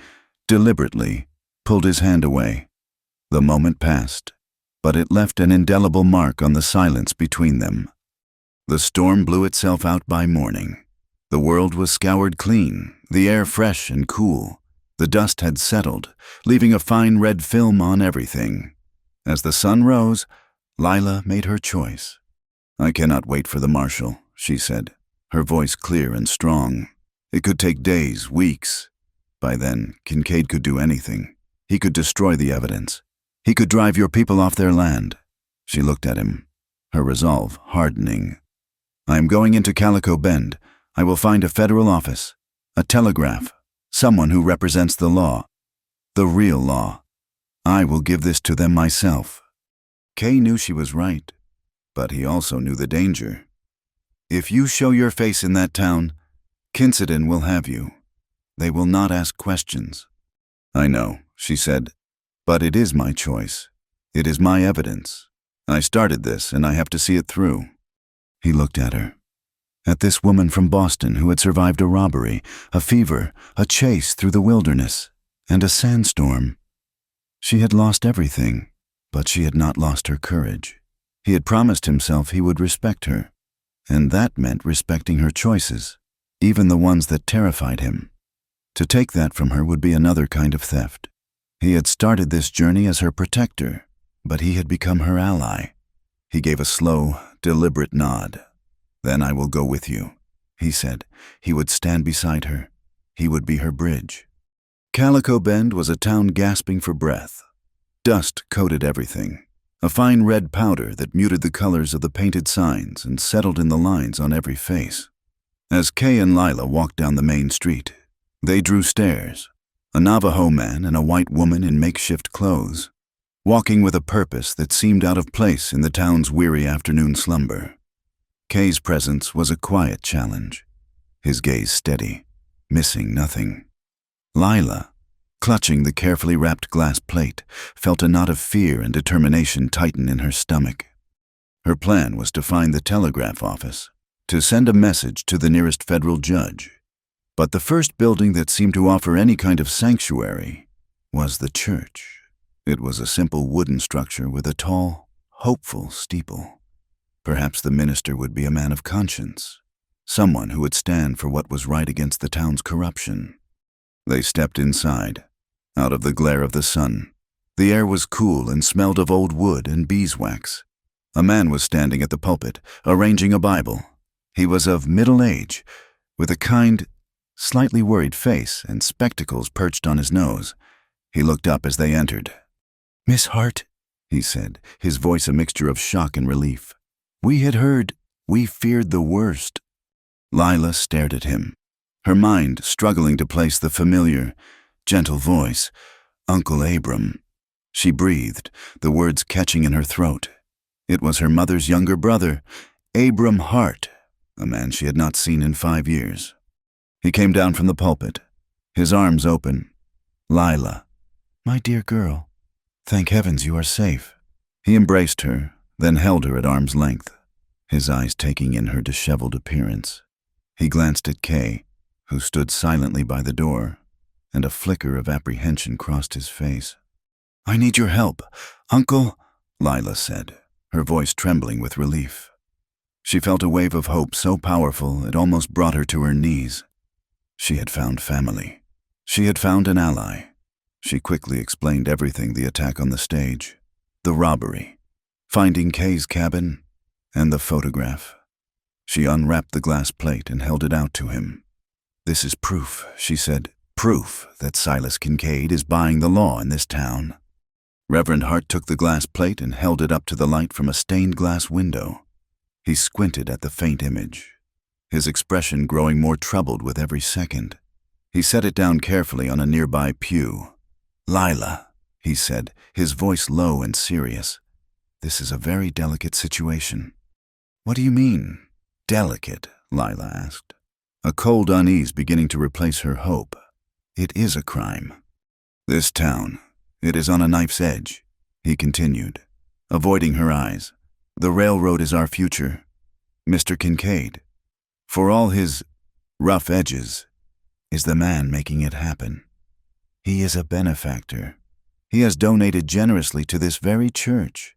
deliberately, pulled his hand away. The moment passed, but it left an indelible mark on the silence between them. The storm blew itself out by morning. The world was scoured clean, the air fresh and cool, The dust had settled, leaving a fine red film on everything. As the sun rose, Lila made her choice. "I cannot wait for the marshal," she said, her voice clear and strong. "It could take days, weeks. By then, Kincaid could do anything. He could destroy the evidence. He could drive your people off their land." She looked at him, her resolve hardening. "I am going into Calico Bend. I will find a federal office, a telegraph, someone who represents the law, the real law. I will give this to them myself." Kay knew she was right, but he also knew the danger. "If you show your face in that town, Kincaid will have you. They will not ask questions." "I know," she said, "but it is my choice. It is my evidence. I started this, and I have to see it through." He looked at her. At this woman from Boston who had survived a robbery, a fever, a chase through the wilderness, and a sandstorm. She had lost everything, but she had not lost her courage. He had promised himself he would respect her, and that meant respecting her choices, even the ones that terrified him. To take that from her would be another kind of theft. He had started this journey as her protector, but he had become her ally. He gave a slow, deliberate nod. "Then I will go with you," he said. He would stand beside her. He would be her bridge. Calico Bend was a town gasping for breath. Dust coated everything, a fine red powder that muted the colors of the painted signs and settled in the lines on every face. As Kay and Lila walked down the main street, they drew stairs, a Navajo man and a white woman in makeshift clothes, walking with a purpose that seemed out of place in the town's weary afternoon slumber. Kay's presence was a quiet challenge, his gaze steady, missing nothing. Lila, clutching the carefully wrapped glass plate, felt a knot of fear and determination tighten in her stomach. Her plan was to find the telegraph office, to send a message to the nearest federal judge. But the first building that seemed to offer any kind of sanctuary was the church. It was a simple wooden structure with a tall, hopeful steeple. Perhaps the minister would be a man of conscience, someone who would stand for what was right against the town's corruption. They stepped inside, out of the glare of the sun. The air was cool and smelled of old wood and beeswax. A man was standing at the pulpit, arranging a Bible. He was of middle age, with a kind, slightly worried face and spectacles perched on his nose. He looked up as they entered. "Miss Hart," he said, his voice a mixture of shock and relief. We feared the worst." Lila stared at him, her mind struggling to place the familiar, gentle voice, "Uncle Abram." She breathed, the words catching in her throat. It was her mother's younger brother, Abram Hart, a man she had not seen in 5 years. He came down from the pulpit, his arms open. "Lila, my dear girl, thank heavens you are safe." He embraced her, then held her at arm's length, his eyes taking in her disheveled appearance. He glanced at Kay, who stood silently by the door, and a flicker of apprehension crossed his face. "I need your help, Uncle," Lila said, her voice trembling with relief. She felt a wave of hope so powerful it almost brought her to her knees. She had found family. She had found an ally. She quickly explained everything: the attack on the stage, the robbery, finding Kay's cabin, and the photograph. She unwrapped the glass plate and held it out to him. "This is proof," she said, "proof that Silas Kincaid is buying the law in this town." Reverend Hart took the glass plate and held it up to the light from a stained glass window. He squinted at the faint image, his expression growing more troubled with every second. He set it down carefully on a nearby pew. "Lila," he said, his voice low and serious, "this is a very delicate situation." "What do you mean, delicate?" Lila asked, a cold unease beginning to replace her hope. "It is a crime. This town, it is on a knife's edge," he continued, avoiding her eyes. "The railroad is our future. Mr. Kincaid, for all his rough edges, is the man making it happen. He is a benefactor. He has donated generously to this very church.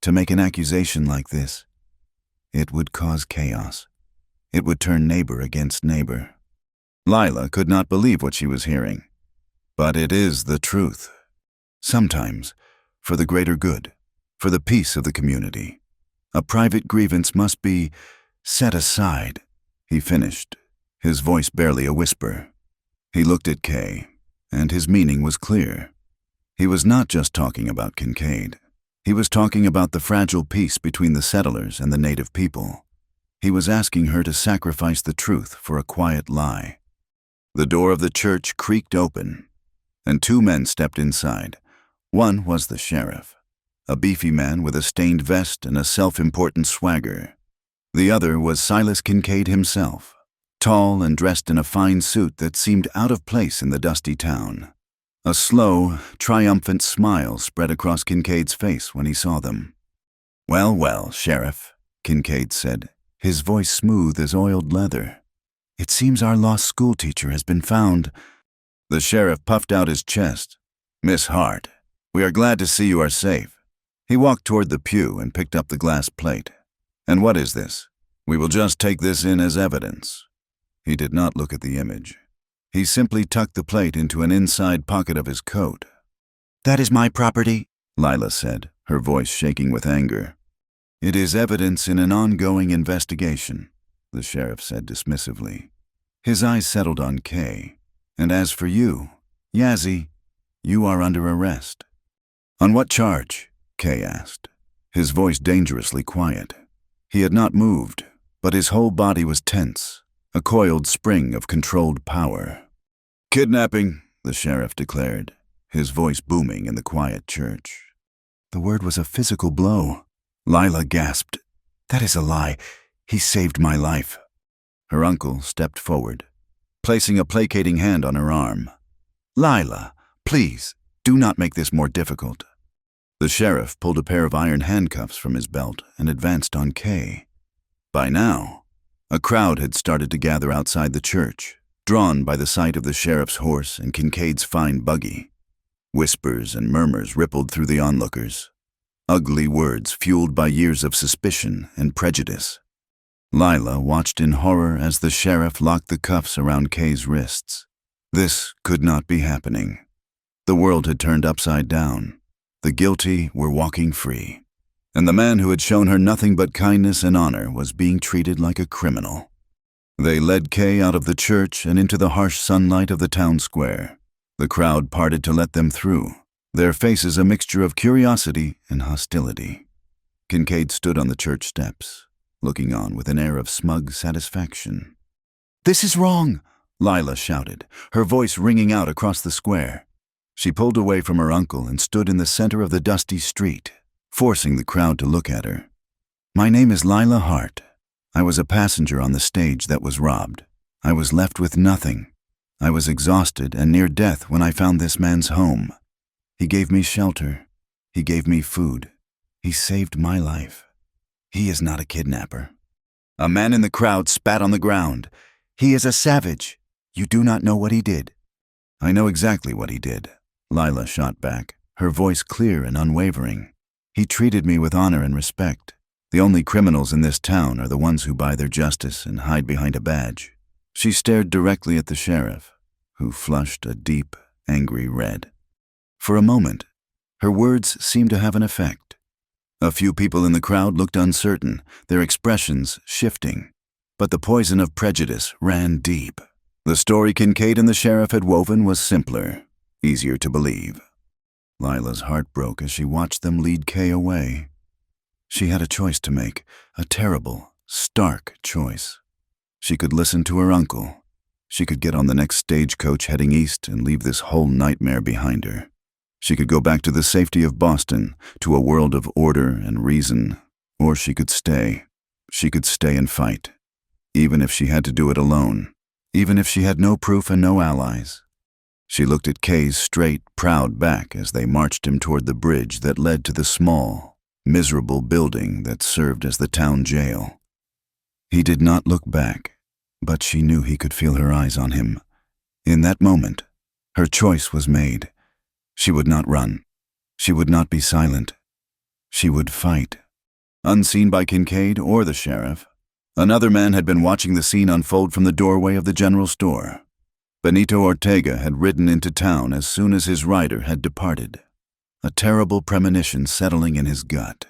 To make an accusation like this, it would cause chaos. It would turn neighbor against neighbor." Lila could not believe what she was hearing. But it is the truth. Sometimes, for the greater good, for the peace of the community, a private grievance must be set aside, he finished, his voice barely a whisper. He looked at Kay, and his meaning was clear. He was not just talking about Kincaid. He was talking about the fragile peace between the settlers and the native people. He was asking her to sacrifice the truth for a quiet lie. The door of the church creaked open, and two men stepped inside. One was the sheriff, a beefy man with a stained vest and a self-important swagger. The other was Silas Kincaid himself, tall and dressed in a fine suit that seemed out of place in the dusty town. A slow, triumphant smile spread across Kincaid's face when he saw them. "Well, well, Sheriff," Kincaid said, his voice smooth as oiled leather. "It seems our lost schoolteacher has been found." The sheriff puffed out his chest. "Miss Hart, we are glad to see you are safe." He walked toward the pew and picked up the glass plate. "And what is this? We will just take this in as evidence." He did not look at the image. He simply tucked the plate into an inside pocket of his coat. "That is my property," Lila said, her voice shaking with anger. "It is evidence in an ongoing investigation," the sheriff said dismissively. His eyes settled on Kay. "And as for you, Yazzie, you are under arrest." "On what charge?" Kay asked, his voice dangerously quiet. He had not moved, but his whole body was tense, a coiled spring of controlled power. "Kidnapping," the sheriff declared, his voice booming in the quiet church. The word was a physical blow. Lila gasped. "That is a lie. He saved my life." Her uncle stepped forward, placing a placating hand on her arm. "Lila, please, do not make this more difficult." The sheriff pulled a pair of iron handcuffs from his belt and advanced on Kay. By now, a crowd had started to gather outside the church, drawn by the sight of the sheriff's horse and Kincaid's fine buggy. Whispers and murmurs rippled through the onlookers, ugly words fueled by years of suspicion and prejudice. Lila watched in horror as the sheriff locked the cuffs around Kay's wrists. This could not be happening. The world had turned upside down. The guilty were walking free, and the man who had shown her nothing but kindness and honor was being treated like a criminal. They led Kay out of the church and into the harsh sunlight of the town square. The crowd parted to let them through, their faces a mixture of curiosity and hostility. Kincaid stood on the church steps, looking on with an air of smug satisfaction. "This is wrong," Lila shouted, her voice ringing out across the square. She pulled away from her uncle and stood in the center of the dusty street, forcing the crowd to look at her. "My name is Lila Hart. I was a passenger on the stage that was robbed. I was left with nothing. I was exhausted and near death when I found this man's home. He gave me shelter. He gave me food. He saved my life. He is not a kidnapper." A man in the crowd spat on the ground. "He is a savage. You do not know what he did." "I know exactly what he did," Lila shot back, her voice clear and unwavering. "He treated me with honor and respect. The only criminals in this town are the ones who buy their justice and hide behind a badge." She stared directly at the sheriff, who flushed a deep, angry red. For a moment, her words seemed to have an effect. A few people in the crowd looked uncertain, their expressions shifting. But the poison of prejudice ran deep. The story Kincaid and the sheriff had woven was simpler, easier to believe. Lila's heart broke as she watched them lead Kay away. She had a choice to make, a terrible, stark choice. She could listen to her uncle. She could get on the next stagecoach heading east and leave this whole nightmare behind her. She could go back to the safety of Boston, to a world of order and reason, or she could stay. She could stay and fight, even if she had to do it alone, even if she had no proof and no allies. She looked at Kay's straight, proud back as they marched him toward the bridge that led to the small, miserable building that served as the town jail. He did not look back, but she knew he could feel her eyes on him. In that moment, her choice was made. She would not run. She would not be silent. She would fight. Unseen by Kincaid or the sheriff, another man had been watching the scene unfold from the doorway of the general store. Benito Ortega had ridden into town as soon as his rider had departed, a terrible premonition settling in his gut.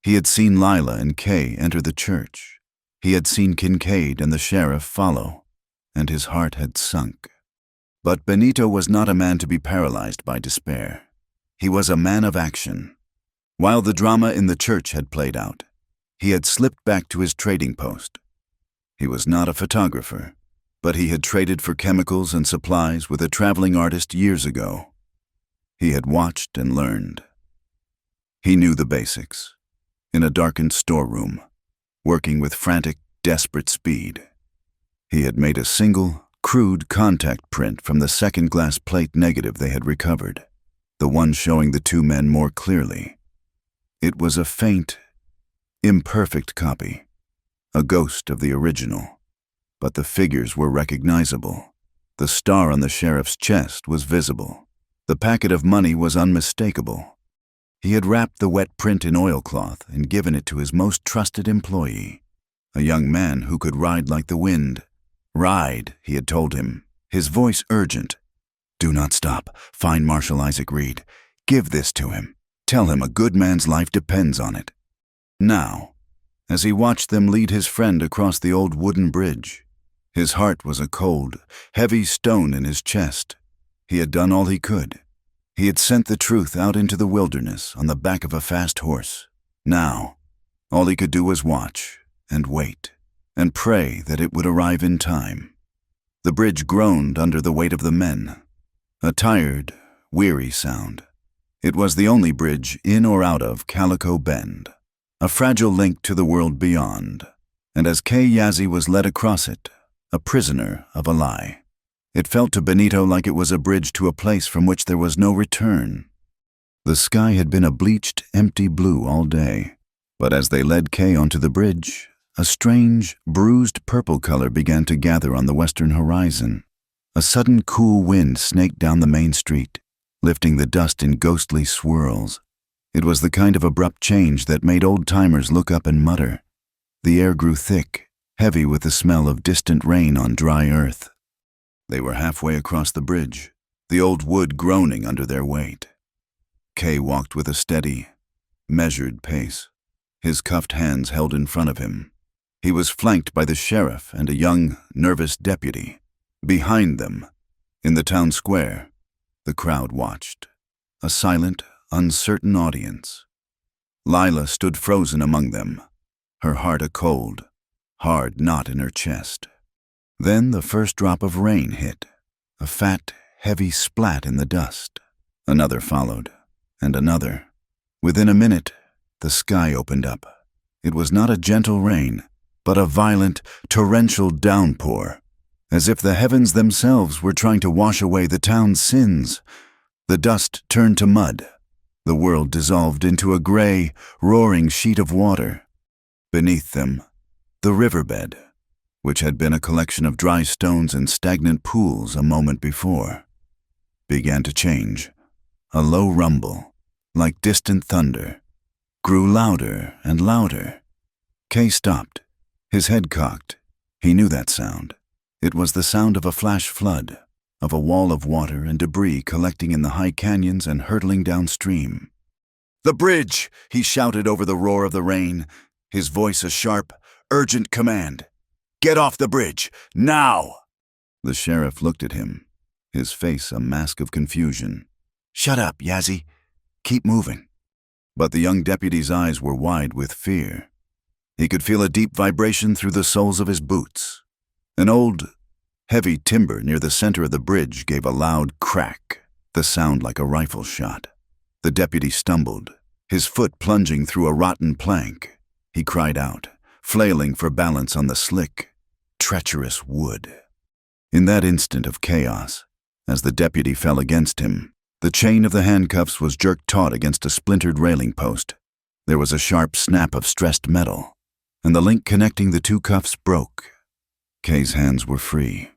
He had seen Lila and Kay enter the church. He had seen Kincaid and the sheriff follow, and his heart had sunk. But Benito was not a man to be paralyzed by despair. He was a man of action. While the drama in the church had played out, he had slipped back to his trading post. He was not a photographer, but he had traded for chemicals and supplies with a traveling artist years ago. He had watched and learned. He knew the basics. In a darkened storeroom, working with frantic, desperate speed, he had made a single, crude contact print from the second glass plate negative they had recovered, the one showing the two men more clearly. It was a faint, imperfect copy, a ghost of the original, but the figures were recognizable. The star on the sheriff's chest was visible. The packet of money was unmistakable. He had wrapped the wet print in oilcloth and given it to his most trusted employee, a young man who could ride like the wind. Ride, he had told him, his voice urgent. Do not stop. Find Marshal Isaac Reed. Give this to him. Tell him a good man's life depends on it. Now, as he watched them lead his friend across the old wooden bridge, his heart was a cold, heavy stone in his chest. He had done all he could. He had sent the truth out into the wilderness on the back of a fast horse. Now, all he could do was watch and wait and pray that it would arrive in time. The bridge groaned under the weight of the men, a tired, weary sound. It was the only bridge in or out of Calico Bend, a fragile link to the world beyond, and as Kay Yazzie was led across it, a prisoner of a lie. It felt to Benito like it was a bridge to a place from which there was no return. The sky had been a bleached, empty blue all day, but as they led Kay onto the bridge, a strange, bruised purple color began to gather on the western horizon. A sudden cool wind snaked down the main street, lifting the dust in ghostly swirls. It was the kind of abrupt change that made old-timers look up and mutter. The air grew thick, heavy with the smell of distant rain on dry earth. They were halfway across the bridge, the old wood groaning under their weight. Kay walked with a steady, measured pace, his cuffed hands held in front of him. He was flanked by the sheriff and a young, nervous deputy. Behind them, in the town square, the crowd watched, a silent, uncertain audience. Lila stood frozen among them, her heart a cold, hard knot in her chest. Then the first drop of rain hit, a fat, heavy splat in the dust. Another followed, and another. Within a minute, the sky opened up. It was not a gentle rain, but a violent, torrential downpour, as if the heavens themselves were trying to wash away the town's sins. The dust turned to mud. The world dissolved into a gray, roaring sheet of water. Beneath them, the riverbed, which had been a collection of dry stones and stagnant pools a moment before, began to change. A low rumble, like distant thunder, grew louder and louder. Kay stopped, his head cocked. He knew that sound. It was the sound of a flash flood, of a wall of water and debris collecting in the high canyons and hurtling downstream. "The bridge!" he shouted over the roar of the rain, his voice a sharp, urgent command. "Get off the bridge, now!" The sheriff looked at him, his face a mask of confusion. "Shut up, Yazzie. Keep moving." But the young deputy's eyes were wide with fear. He could feel a deep vibration through the soles of his boots. An old, heavy timber near the center of the bridge gave a loud crack, the sound like a rifle shot. The deputy stumbled, his foot plunging through a rotten plank. He cried out, flailing for balance on the slick, treacherous wood. In that instant of chaos, as the deputy fell against him, the chain of the handcuffs was jerked taut against a splintered railing post. There was a sharp snap of stressed metal, and the link connecting the two cuffs broke. Kay's hands were free.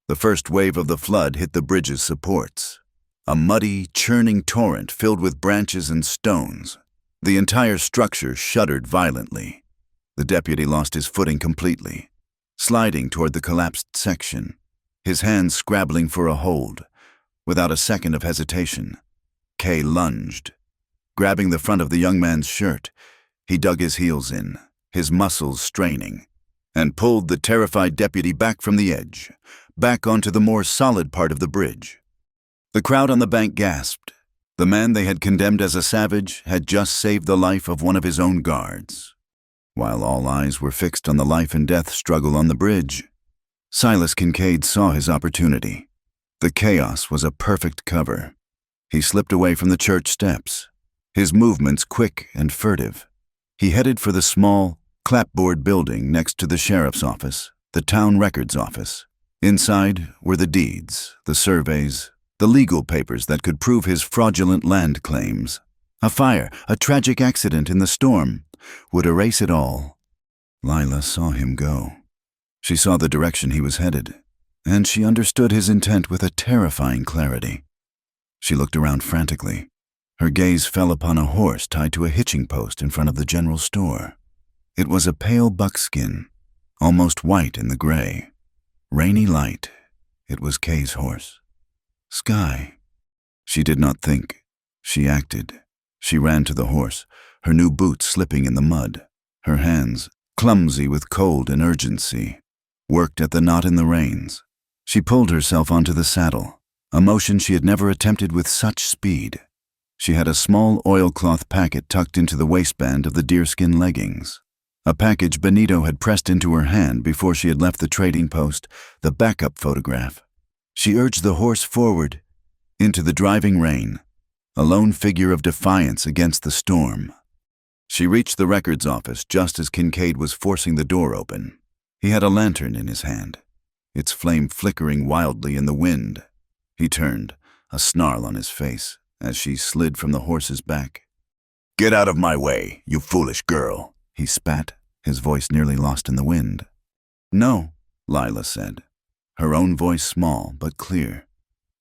The first wave of the flood hit the bridge's supports, a muddy, churning torrent filled with branches and stones. The entire structure shuddered violently. The deputy lost his footing completely, sliding toward the collapsed section. his hands scrabbling for a hold. Without a second of hesitation, Kay lunged. Grabbing the front of the young man's shirt, he dug his heels in, his muscles straining, and pulled the terrified deputy back from the edge, back onto the more solid part of the bridge. The crowd on the bank gasped. The man they had condemned as a savage had just saved the life of one of his own guards. While all eyes were fixed on the life and death struggle on the bridge, Silas Kincaid saw his opportunity. The chaos was a perfect cover. He slipped away from the church steps, his movements quick and furtive. He headed for the small, clapboard building next to the sheriff's office, the town records office. Inside were the deeds, the surveys, the legal papers that could prove his fraudulent land claims. A fire, a tragic accident in the storm, would erase it all. Lila saw him go. She saw the direction he was headed, and she understood his intent with a terrifying clarity. She looked around frantically. Her gaze fell upon a horse tied to a hitching post in front of the general store. It was a pale buckskin, almost white in the gray. Rainy light. It was Kay's horse. Sky. She did not think. She acted. She ran to the horse, her new boots slipping in the mud. Her hands, clumsy with cold and urgency, worked at the knot in the reins. She pulled herself onto the saddle, a motion she had never attempted with such speed. She had a small oilcloth packet tucked into the waistband of the deerskin leggings. A package Benito had pressed into her hand before she had left the trading post, the backup photograph. She urged the horse forward, into the driving rain, a lone figure of defiance against the storm. She reached the records office just as Kincaid was forcing the door open. He had a lantern in his hand, its flame flickering wildly in the wind. He turned, a snarl on his face, as she slid from the horse's back. "Get out of my way, you foolish girl," he spat, his voice nearly lost in the wind. "No," Lila said, her own voice small but clear.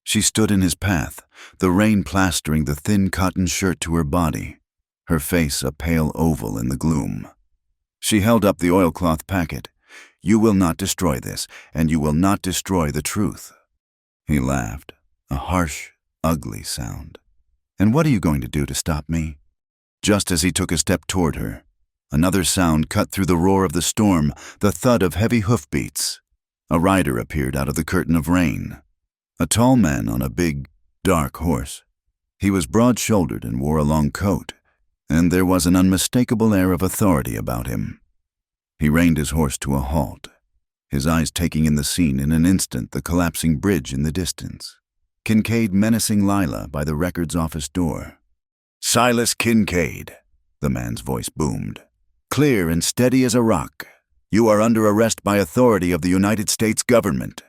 She stood in his path, the rain plastering the thin cotton shirt to her body, her face a pale oval in the gloom. She held up the oilcloth packet. "You will not destroy this, and you will not destroy the truth." He laughed, a harsh, ugly sound. "And what are you going to do to stop me?" Just as he took a step toward her, another sound cut through the roar of the storm, the thud of heavy hoofbeats. A rider appeared out of the curtain of rain. A tall man on a big, dark horse. He was broad-shouldered and wore a long coat, and there was an unmistakable air of authority about him. He reined his horse to a halt, his eyes taking in the scene in an instant, the collapsing bridge in the distance. Kincaid menacing Lila by the records office door. "Silas Kincaid," the man's voice boomed. "Clear and steady as a rock. You are under arrest by authority of the United States government."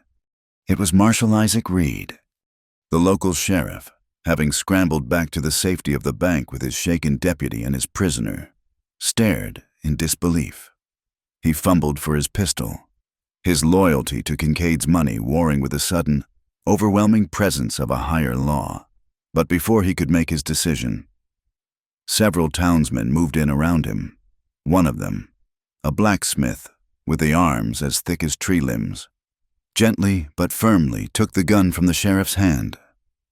It was Marshal Isaac Reed, the local sheriff, having scrambled back to the safety of the bank with his shaken deputy and his prisoner, stared in disbelief. He fumbled for his pistol, his loyalty to Kincaid's money warring with the sudden, overwhelming presence of a higher law. But before he could make his decision, several townsmen moved in around him. One of them, a blacksmith with the arms as thick as tree limbs, gently but firmly took the gun from the sheriff's hand.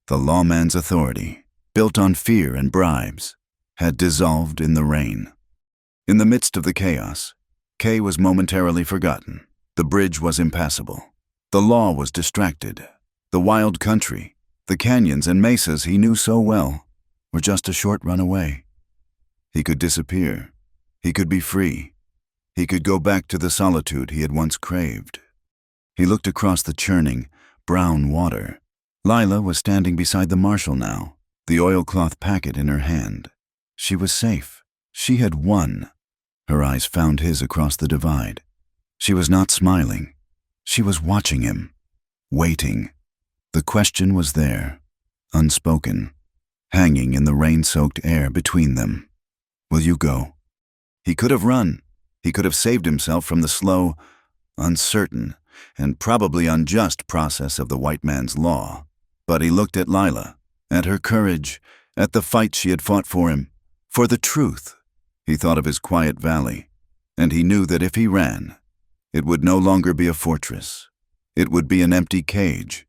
The lawman's authority, built on fear and bribes, had dissolved in the rain. In the midst of the chaos, Kay was momentarily forgotten. The bridge was impassable. The law was distracted. The wild country, the canyons and mesas he knew so well, were just a short run away. He could disappear. He could be free. He could go back to the solitude he had once craved. He looked across the churning, brown water. Lila was standing beside the marshal now, the oilcloth packet in her hand. She was safe. She had won. Her eyes found his across the divide. She was not smiling. She was watching him, waiting. The question was there, unspoken, hanging in the rain-soaked air between them. "Will you go?" He could have run. He could have saved himself from the slow, uncertain, and probably unjust process of the white man's law. But he looked at Lila, at her courage, at the fight she had fought for him, for the truth. He thought of his quiet valley, and he knew that if he ran, it would no longer be a fortress. It would be an empty cage,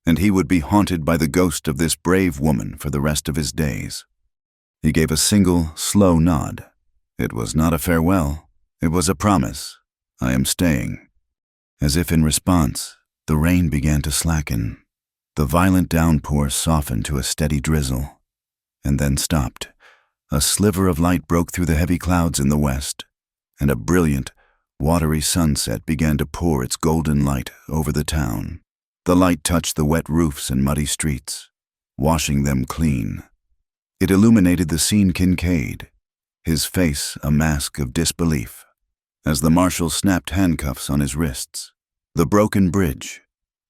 and he would be haunted by the ghost of this brave woman for the rest of his days. He gave a single, slow nod. It was not a farewell. It was a promise. I am staying. As if in response, the rain began to slacken. The violent downpour softened to a steady drizzle, and then stopped. A sliver of light broke through the heavy clouds in the west, and a brilliant, watery sunset began to pour its golden light over the town. The light touched the wet roofs and muddy streets, washing them clean. It illuminated the scene Kincaid, his face a mask of disbelief, as the marshal snapped handcuffs on his wrists. The broken bridge,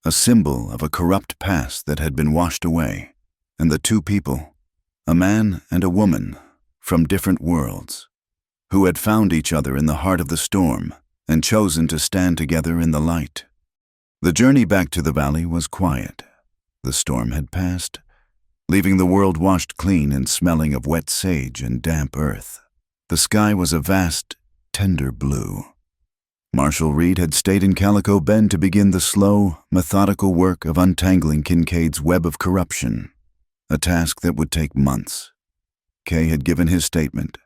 a symbol of a corrupt past that had been washed away, and the two people, a man and a woman from different worlds, who had found each other in the heart of the storm and chosen to stand together in the light. The journey back to the valley was quiet. The storm had passed, leaving the world washed clean and smelling of wet sage and damp earth. The sky was a vast, tender blue. Marshal Reed had stayed in Calico Bend to begin the slow, methodical work of untangling Kincaid's web of corruption, a task that would take months. Kay had given his statement,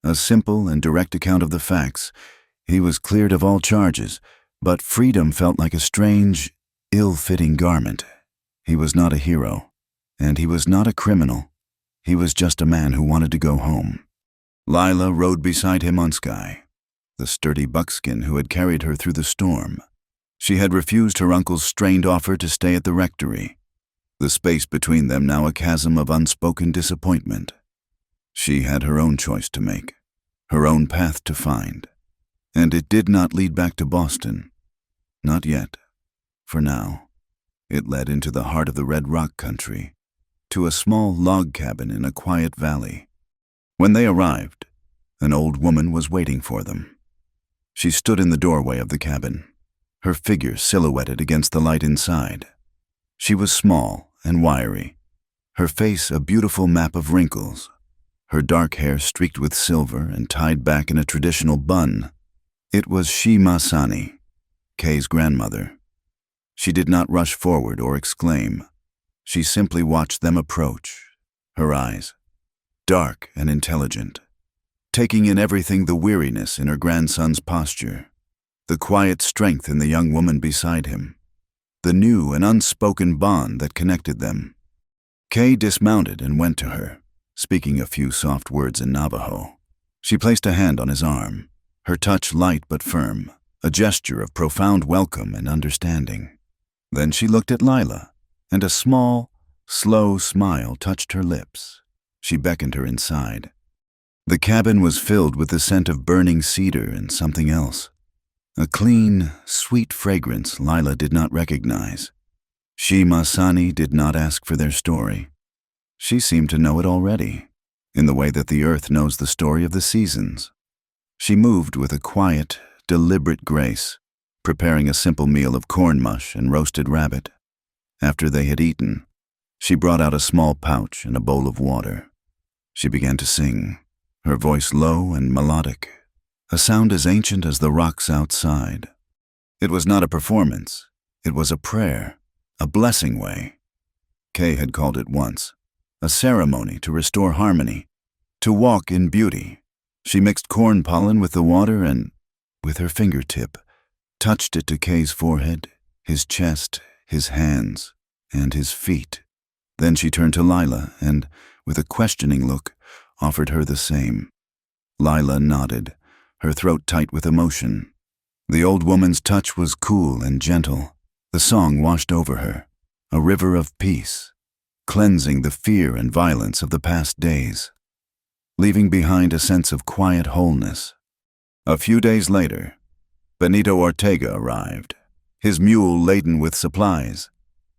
a simple and direct account of the facts. He was cleared of all charges, but freedom felt like a strange, ill-fitting garment. He was not a hero, and he was not a criminal. He was just a man who wanted to go home. Lila rode beside him on Skye, the sturdy buckskin who had carried her through the storm. She had refused her uncle's strained offer to stay at the rectory, the space between them now a chasm of unspoken disappointment. She had her own choice to make, her own path to find, and it did not lead back to Boston. Not yet. For now. It led into the heart of the Red Rock country, to a small log cabin in a quiet valley. When they arrived, an old woman was waiting for them. She stood in the doorway of the cabin, her figure silhouetted against the light inside. She was small and wiry, her face a beautiful map of wrinkles, her dark hair streaked with silver and tied back in a traditional bun. It was Masani, Kay's grandmother. She did not rush forward or exclaim. She simply watched them approach, her eyes, dark and intelligent, taking in everything, the weariness in her grandson's posture, the quiet strength in the young woman beside him, the new and unspoken bond that connected them. Kay dismounted and went to her, speaking a few soft words in Navajo. She placed a hand on his arm, her touch light but firm, a gesture of profound welcome and understanding. Then she looked at Lila, and a small, slow smile touched her lips. She beckoned her inside. The cabin was filled with the scent of burning cedar and something else, a clean, sweet fragrance Lila did not recognize. Masani did not ask for their story. She seemed to know it already, in the way that the earth knows the story of the seasons. She moved with a quiet, deliberate grace, preparing a simple meal of corn mush and roasted rabbit. After they had eaten, she brought out a small pouch and a bowl of water. She began to sing, her voice low and melodic, a sound as ancient as the rocks outside. It was not a performance. It was a prayer, a blessing way. Kay had called it once, a ceremony to restore harmony, to walk in beauty. She mixed corn pollen with the water and, with her fingertip, touched it to Kay's forehead, his chest, his hands, and his feet. Then she turned to Lila and, with a questioning look, offered her the same. Lila nodded, her throat tight with emotion. The old woman's touch was cool and gentle. The song washed over her, a river of peace, cleansing the fear and violence of the past days, leaving behind a sense of quiet wholeness. A few days later, Benito Ortega arrived, his mule laden with supplies.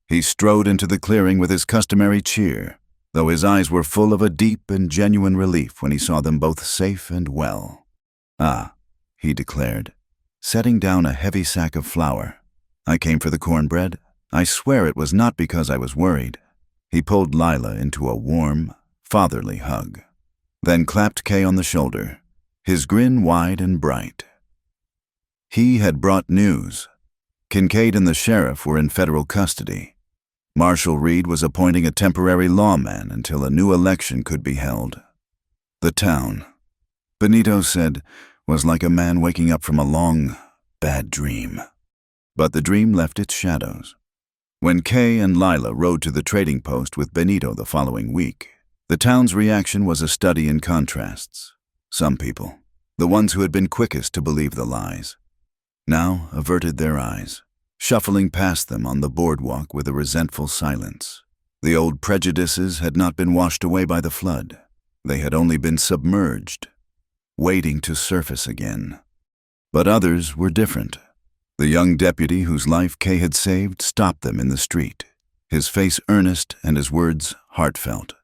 He strode into the clearing with his customary cheer, though his eyes were full of a deep and genuine relief when he saw them both safe and well. "Ah," he declared, setting down a heavy sack of flour. "I came for the cornbread. I swear it was not because I was worried." He pulled Lila into a warm, fatherly hug, then clapped Kay on the shoulder, his grin wide and bright. He had brought news. Kincaid and the sheriff were in federal custody. Marshal Reed was appointing a temporary lawman until a new election could be held. The town, Benito said, was like a man waking up from a long, bad dream. But the dream left its shadows. When Kay and Lila rode to the trading post with Benito the following week, the town's reaction was a study in contrasts. Some people, the ones who had been quickest to believe the lies, now averted their eyes, shuffling past them on the boardwalk with a resentful silence. The old prejudices had not been washed away by the flood. They had only been submerged, waiting to surface again. But others were different. The young deputy whose life Kay had saved stopped them in the street, his face earnest and his words heartfelt.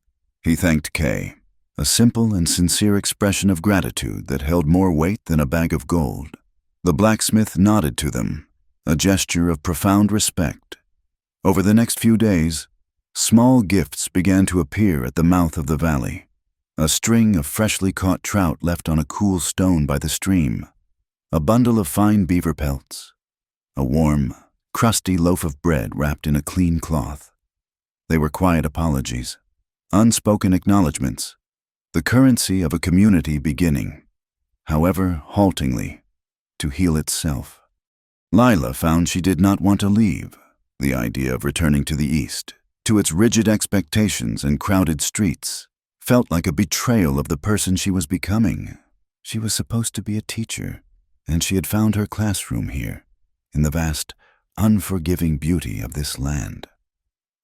He thanked Kay, a simple and sincere expression of gratitude that held more weight than a bag of gold. The blacksmith nodded to them, a gesture of profound respect. Over the next few days, small gifts began to appear at the mouth of the valley. A string of freshly caught trout left on a cool stone by the stream, a bundle of fine beaver pelts, a warm, crusty loaf of bread wrapped in a clean cloth. They were quiet apologies, unspoken acknowledgments, the currency of a community beginning, however haltingly, to heal itself. Lila found she did not want to leave. The idea of returning to the East, to its rigid expectations and crowded streets, felt like a betrayal of the person she was becoming. She was supposed to be a teacher, and she had found her classroom here, in the vast, unforgiving beauty of this land.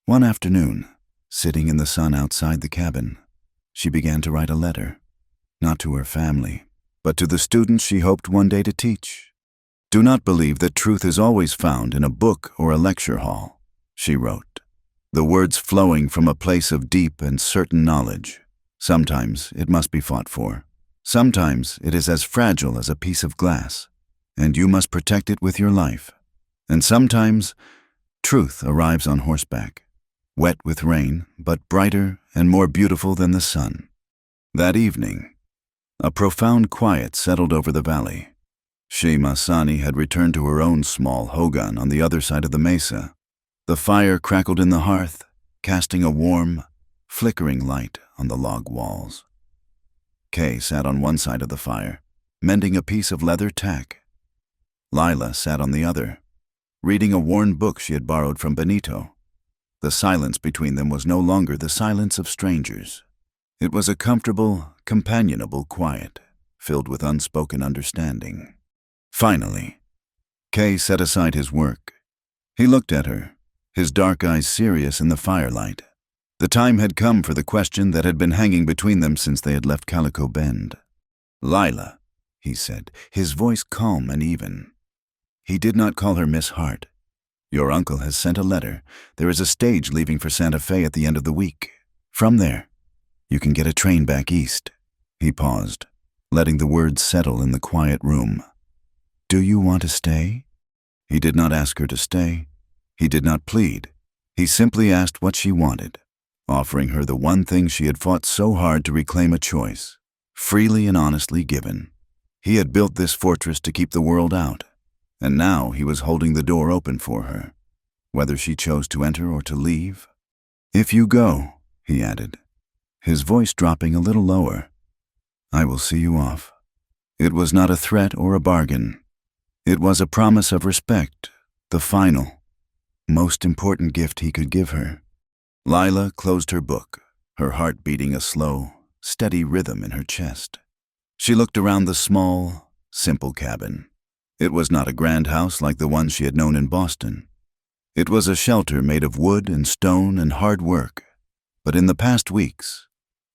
One afternoon, sitting in the sun outside the cabin, she began to write a letter, not to her family, but to the students she hoped one day to teach. "Do not believe that truth is always found in a book or a lecture hall," she wrote, the words flowing from a place of deep and certain knowledge. Sometimes it must be fought for. Sometimes it is as fragile as a piece of glass, and you must protect it with your life. And sometimes truth arrives on horseback, wet with rain, but brighter and more beautiful than the sun. That evening, a profound quiet settled over the valley. Shima Sani had returned to her own small hogan on the other side of the mesa. The fire crackled in the hearth, casting a warm, flickering light on the log walls. Kay sat on one side of the fire, mending a piece of leather tack. Lila sat on the other, reading a worn book she had borrowed from Benito. The silence between them was no longer the silence of strangers. It was a comfortable, companionable quiet, filled with unspoken understanding. Finally, Kay set aside his work. He looked at her, his dark eyes serious in the firelight. The time had come for the question that had been hanging between them since they had left Calico Bend. "Lila," he said, his voice calm and even. He did not call her Miss Hart. "Your uncle has sent a letter. There is a stage leaving for Santa Fe at the end of the week. From there, you can get a train back east." He paused, letting the words settle in the quiet room. "Do you want to stay?" He did not ask her to stay. He did not plead. He simply asked what she wanted, offering her the one thing she had fought so hard to reclaim, a choice, freely and honestly given. He had built this fortress to keep the world out, and now he was holding the door open for her, whether she chose to enter or to leave. "If you go," he added, his voice dropping a little lower, "I will see you off." It was not a threat or a bargain. It was a promise of respect, the final, most important gift he could give her. Lila closed her book, her heart beating a slow, steady rhythm in her chest. She looked around the small, simple cabin. It was not a grand house like the one she had known in Boston. It was a shelter made of wood and stone and hard work. But in the past weeks,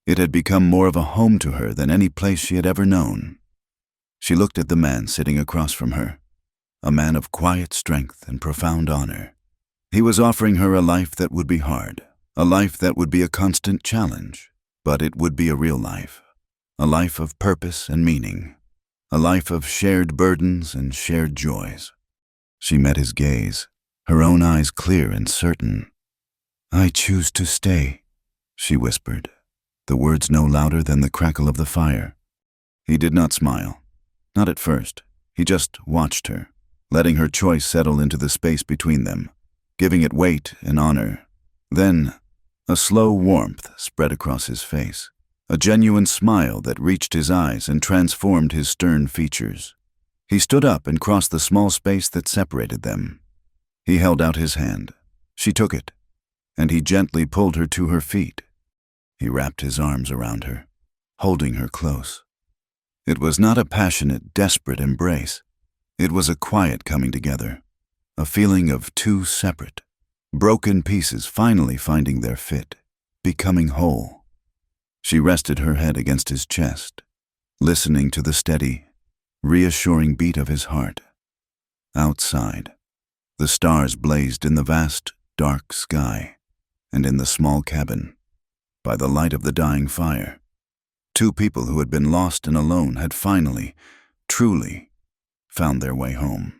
it had become more of a home to her than any place she had ever known. She looked at the man sitting across from her, a man of quiet strength and profound honor. He was offering her a life that would be hard, a life that would be a constant challenge, but it would be a real life, a life of purpose and meaning, a life of shared burdens and shared joys. She met his gaze, her own eyes clear and certain. "I choose to stay," she whispered, the words no louder than the crackle of the fire. He did not smile, not at first. He just watched her, letting her choice settle into the space between them, giving it weight and honor. Then, a slow warmth spread across his face, a genuine smile that reached his eyes and transformed his stern features. He stood up and crossed the small space that separated them. He held out his hand. She took it, and he gently pulled her to her feet. He wrapped his arms around her, holding her close. It was not a passionate, desperate embrace. It was a quiet coming together, a feeling of two separate, broken pieces finally finding their fit, becoming whole. She rested her head against his chest, listening to the steady, reassuring beat of his heart. Outside, the stars blazed in the vast, dark sky, and in the small cabin, by the light of the dying fire, two people who had been lost and alone had finally, truly, found their way home.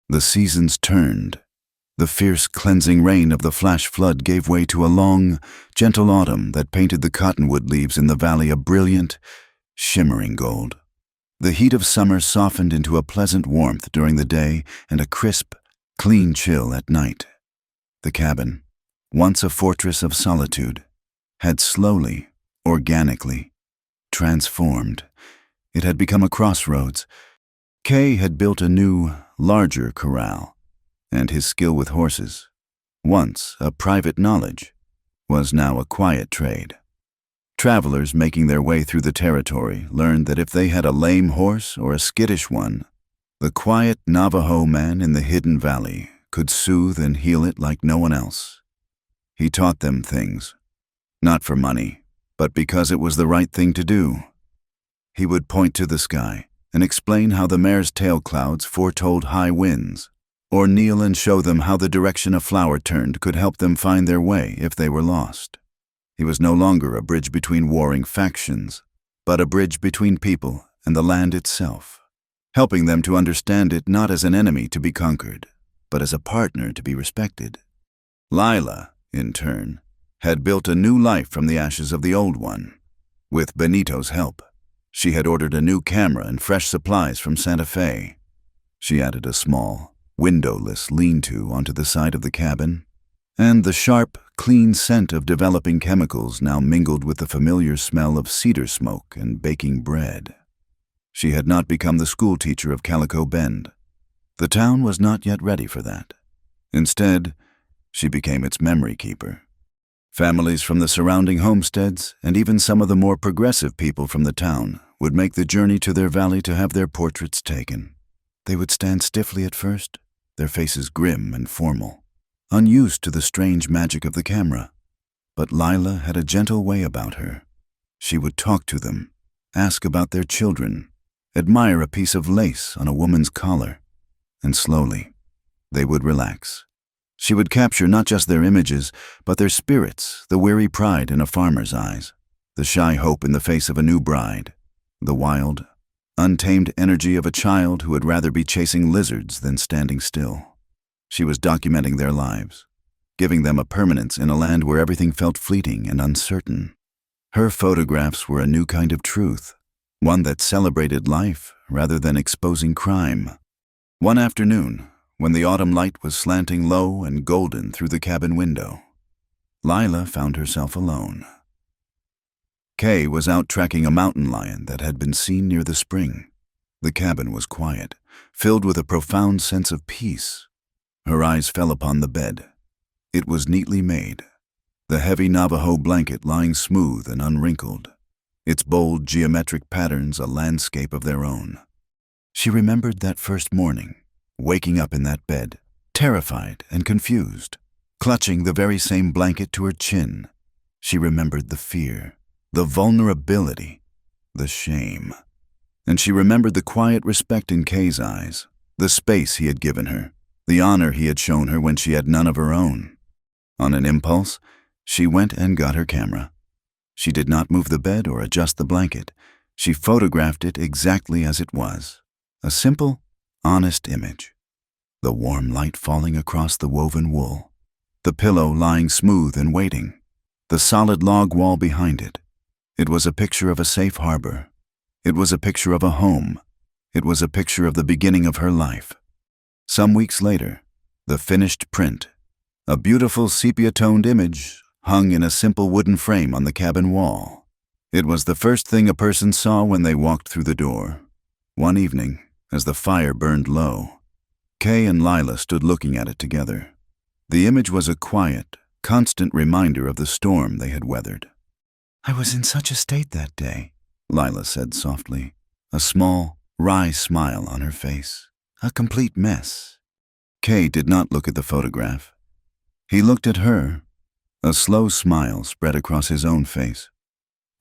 The seasons turned. The fierce, cleansing rain of the flash flood gave way to a long, gentle autumn that painted the cottonwood leaves in the valley a brilliant, shimmering gold. The heat of summer softened into a pleasant warmth during the day and a crisp, clean chill at night. The cabin, once a fortress of solitude, had slowly, organically, transformed. It had become a crossroads. Kay had built a new, larger corral, and his skill with horses, once a private knowledge, was now a quiet trade. Travelers making their way through the territory learned that if they had a lame horse or a skittish one, the quiet Navajo man in the hidden valley could soothe and heal it like no one else. He taught them things, not for money, but because it was the right thing to do. He would point to the sky and explain how the mare's tail clouds foretold high winds, or kneel and show them how the direction a flower turned could help them find their way if they were lost. He was no longer a bridge between warring factions, but a bridge between people and the land itself, helping them to understand it not as an enemy to be conquered, but as a partner to be respected. Lila, in turn, had built a new life from the ashes of the old one. With Benito's help, she had ordered a new camera and fresh supplies from Santa Fe. She added a small, windowless lean-to onto the side of the cabin, and the sharp, clean scent of developing chemicals now mingled with the familiar smell of cedar smoke and baking bread. She had not become the schoolteacher of Calico Bend. The town was not yet ready for that. Instead, she became its memory keeper. Families from the surrounding homesteads, and even some of the more progressive people from the town, would make the journey to their valley to have their portraits taken. They would stand stiffly at first, their faces grim and formal, unused to the strange magic of the camera. But Lila had a gentle way about her. She would talk to them, ask about their children, admire a piece of lace on a woman's collar, and slowly, they would relax. She would capture not just their images, but their spirits, the weary pride in a farmer's eyes, the shy hope in the face of a new bride, the wild, untamed energy of a child who would rather be chasing lizards than standing still. She was documenting their lives, giving them a permanence in a land where everything felt fleeting and uncertain. Her photographs were a new kind of truth, one that celebrated life rather than exposing crime. One afternoon, when the autumn light was slanting low and golden through the cabin window, Lila found herself alone. Kay was out tracking a mountain lion that had been seen near the spring. The cabin was quiet, filled with a profound sense of peace. Her eyes fell upon the bed. It was neatly made, the heavy Navajo blanket lying smooth and unwrinkled, its bold geometric patterns a landscape of their own. She remembered that first morning, waking up in that bed, terrified and confused, clutching the very same blanket to her chin. She remembered the fear, the vulnerability, the shame. And she remembered the quiet respect in Kay's eyes, the space he had given her, the honor he had shown her when she had none of her own. On an impulse, she went and got her camera. She did not move the bed or adjust the blanket. She photographed it exactly as it was, a simple, honest image. The warm light falling across the woven wool, the pillow lying smooth and waiting, the solid log wall behind it. It was a picture of a safe harbor. It was a picture of a home. It was a picture of the beginning of her life. Some weeks later, the finished print, a beautiful sepia-toned image, hung in a simple wooden frame on the cabin wall. It was the first thing a person saw when they walked through the door. One evening, as the fire burned low, Kay and Lila stood looking at it together. The image was a quiet, constant reminder of the storm they had weathered. "I was in such a state that day," Lila said softly, a small, wry smile on her face. "A complete mess." Kay did not look at the photograph. He looked at her. A slow smile spread across his own face,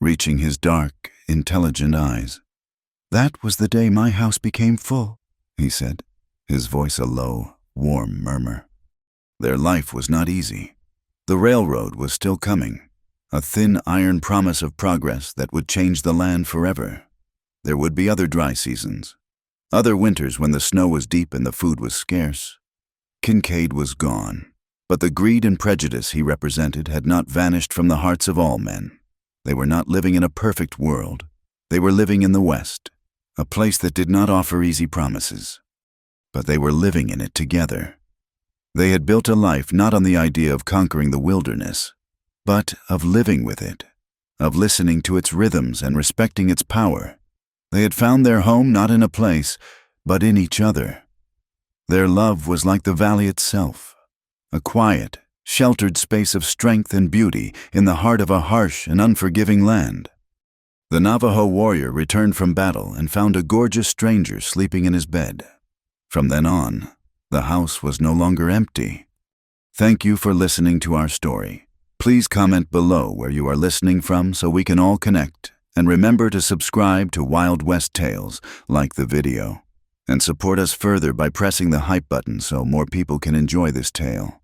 reaching his dark, intelligent eyes. "That was the day my house became full," he said, his voice a low, warm murmur. Their life was not easy. The railroad was still coming, a thin iron promise of progress that would change the land forever. There would be other dry seasons, other winters when the snow was deep and the food was scarce. Kincaid was gone, but the greed and prejudice he represented had not vanished from the hearts of all men. They were not living in a perfect world. They were living in the West, a place that did not offer easy promises. But they were living in it together. They had built a life not on the idea of conquering the wilderness, but of living with it, of listening to its rhythms and respecting its power. They had found their home not in a place, but in each other. Their love was like the valley itself, a quiet, sheltered space of strength and beauty in the heart of a harsh and unforgiving land. The Navajo warrior returned from battle and found a gorgeous stranger sleeping in his bed. From then on, the house was no longer empty. Thank you for listening to our story. Please comment below where you are listening from so we can all connect, and remember to subscribe to Wild West Tales, like the video, and support us further by pressing the hype button so more people can enjoy this tale.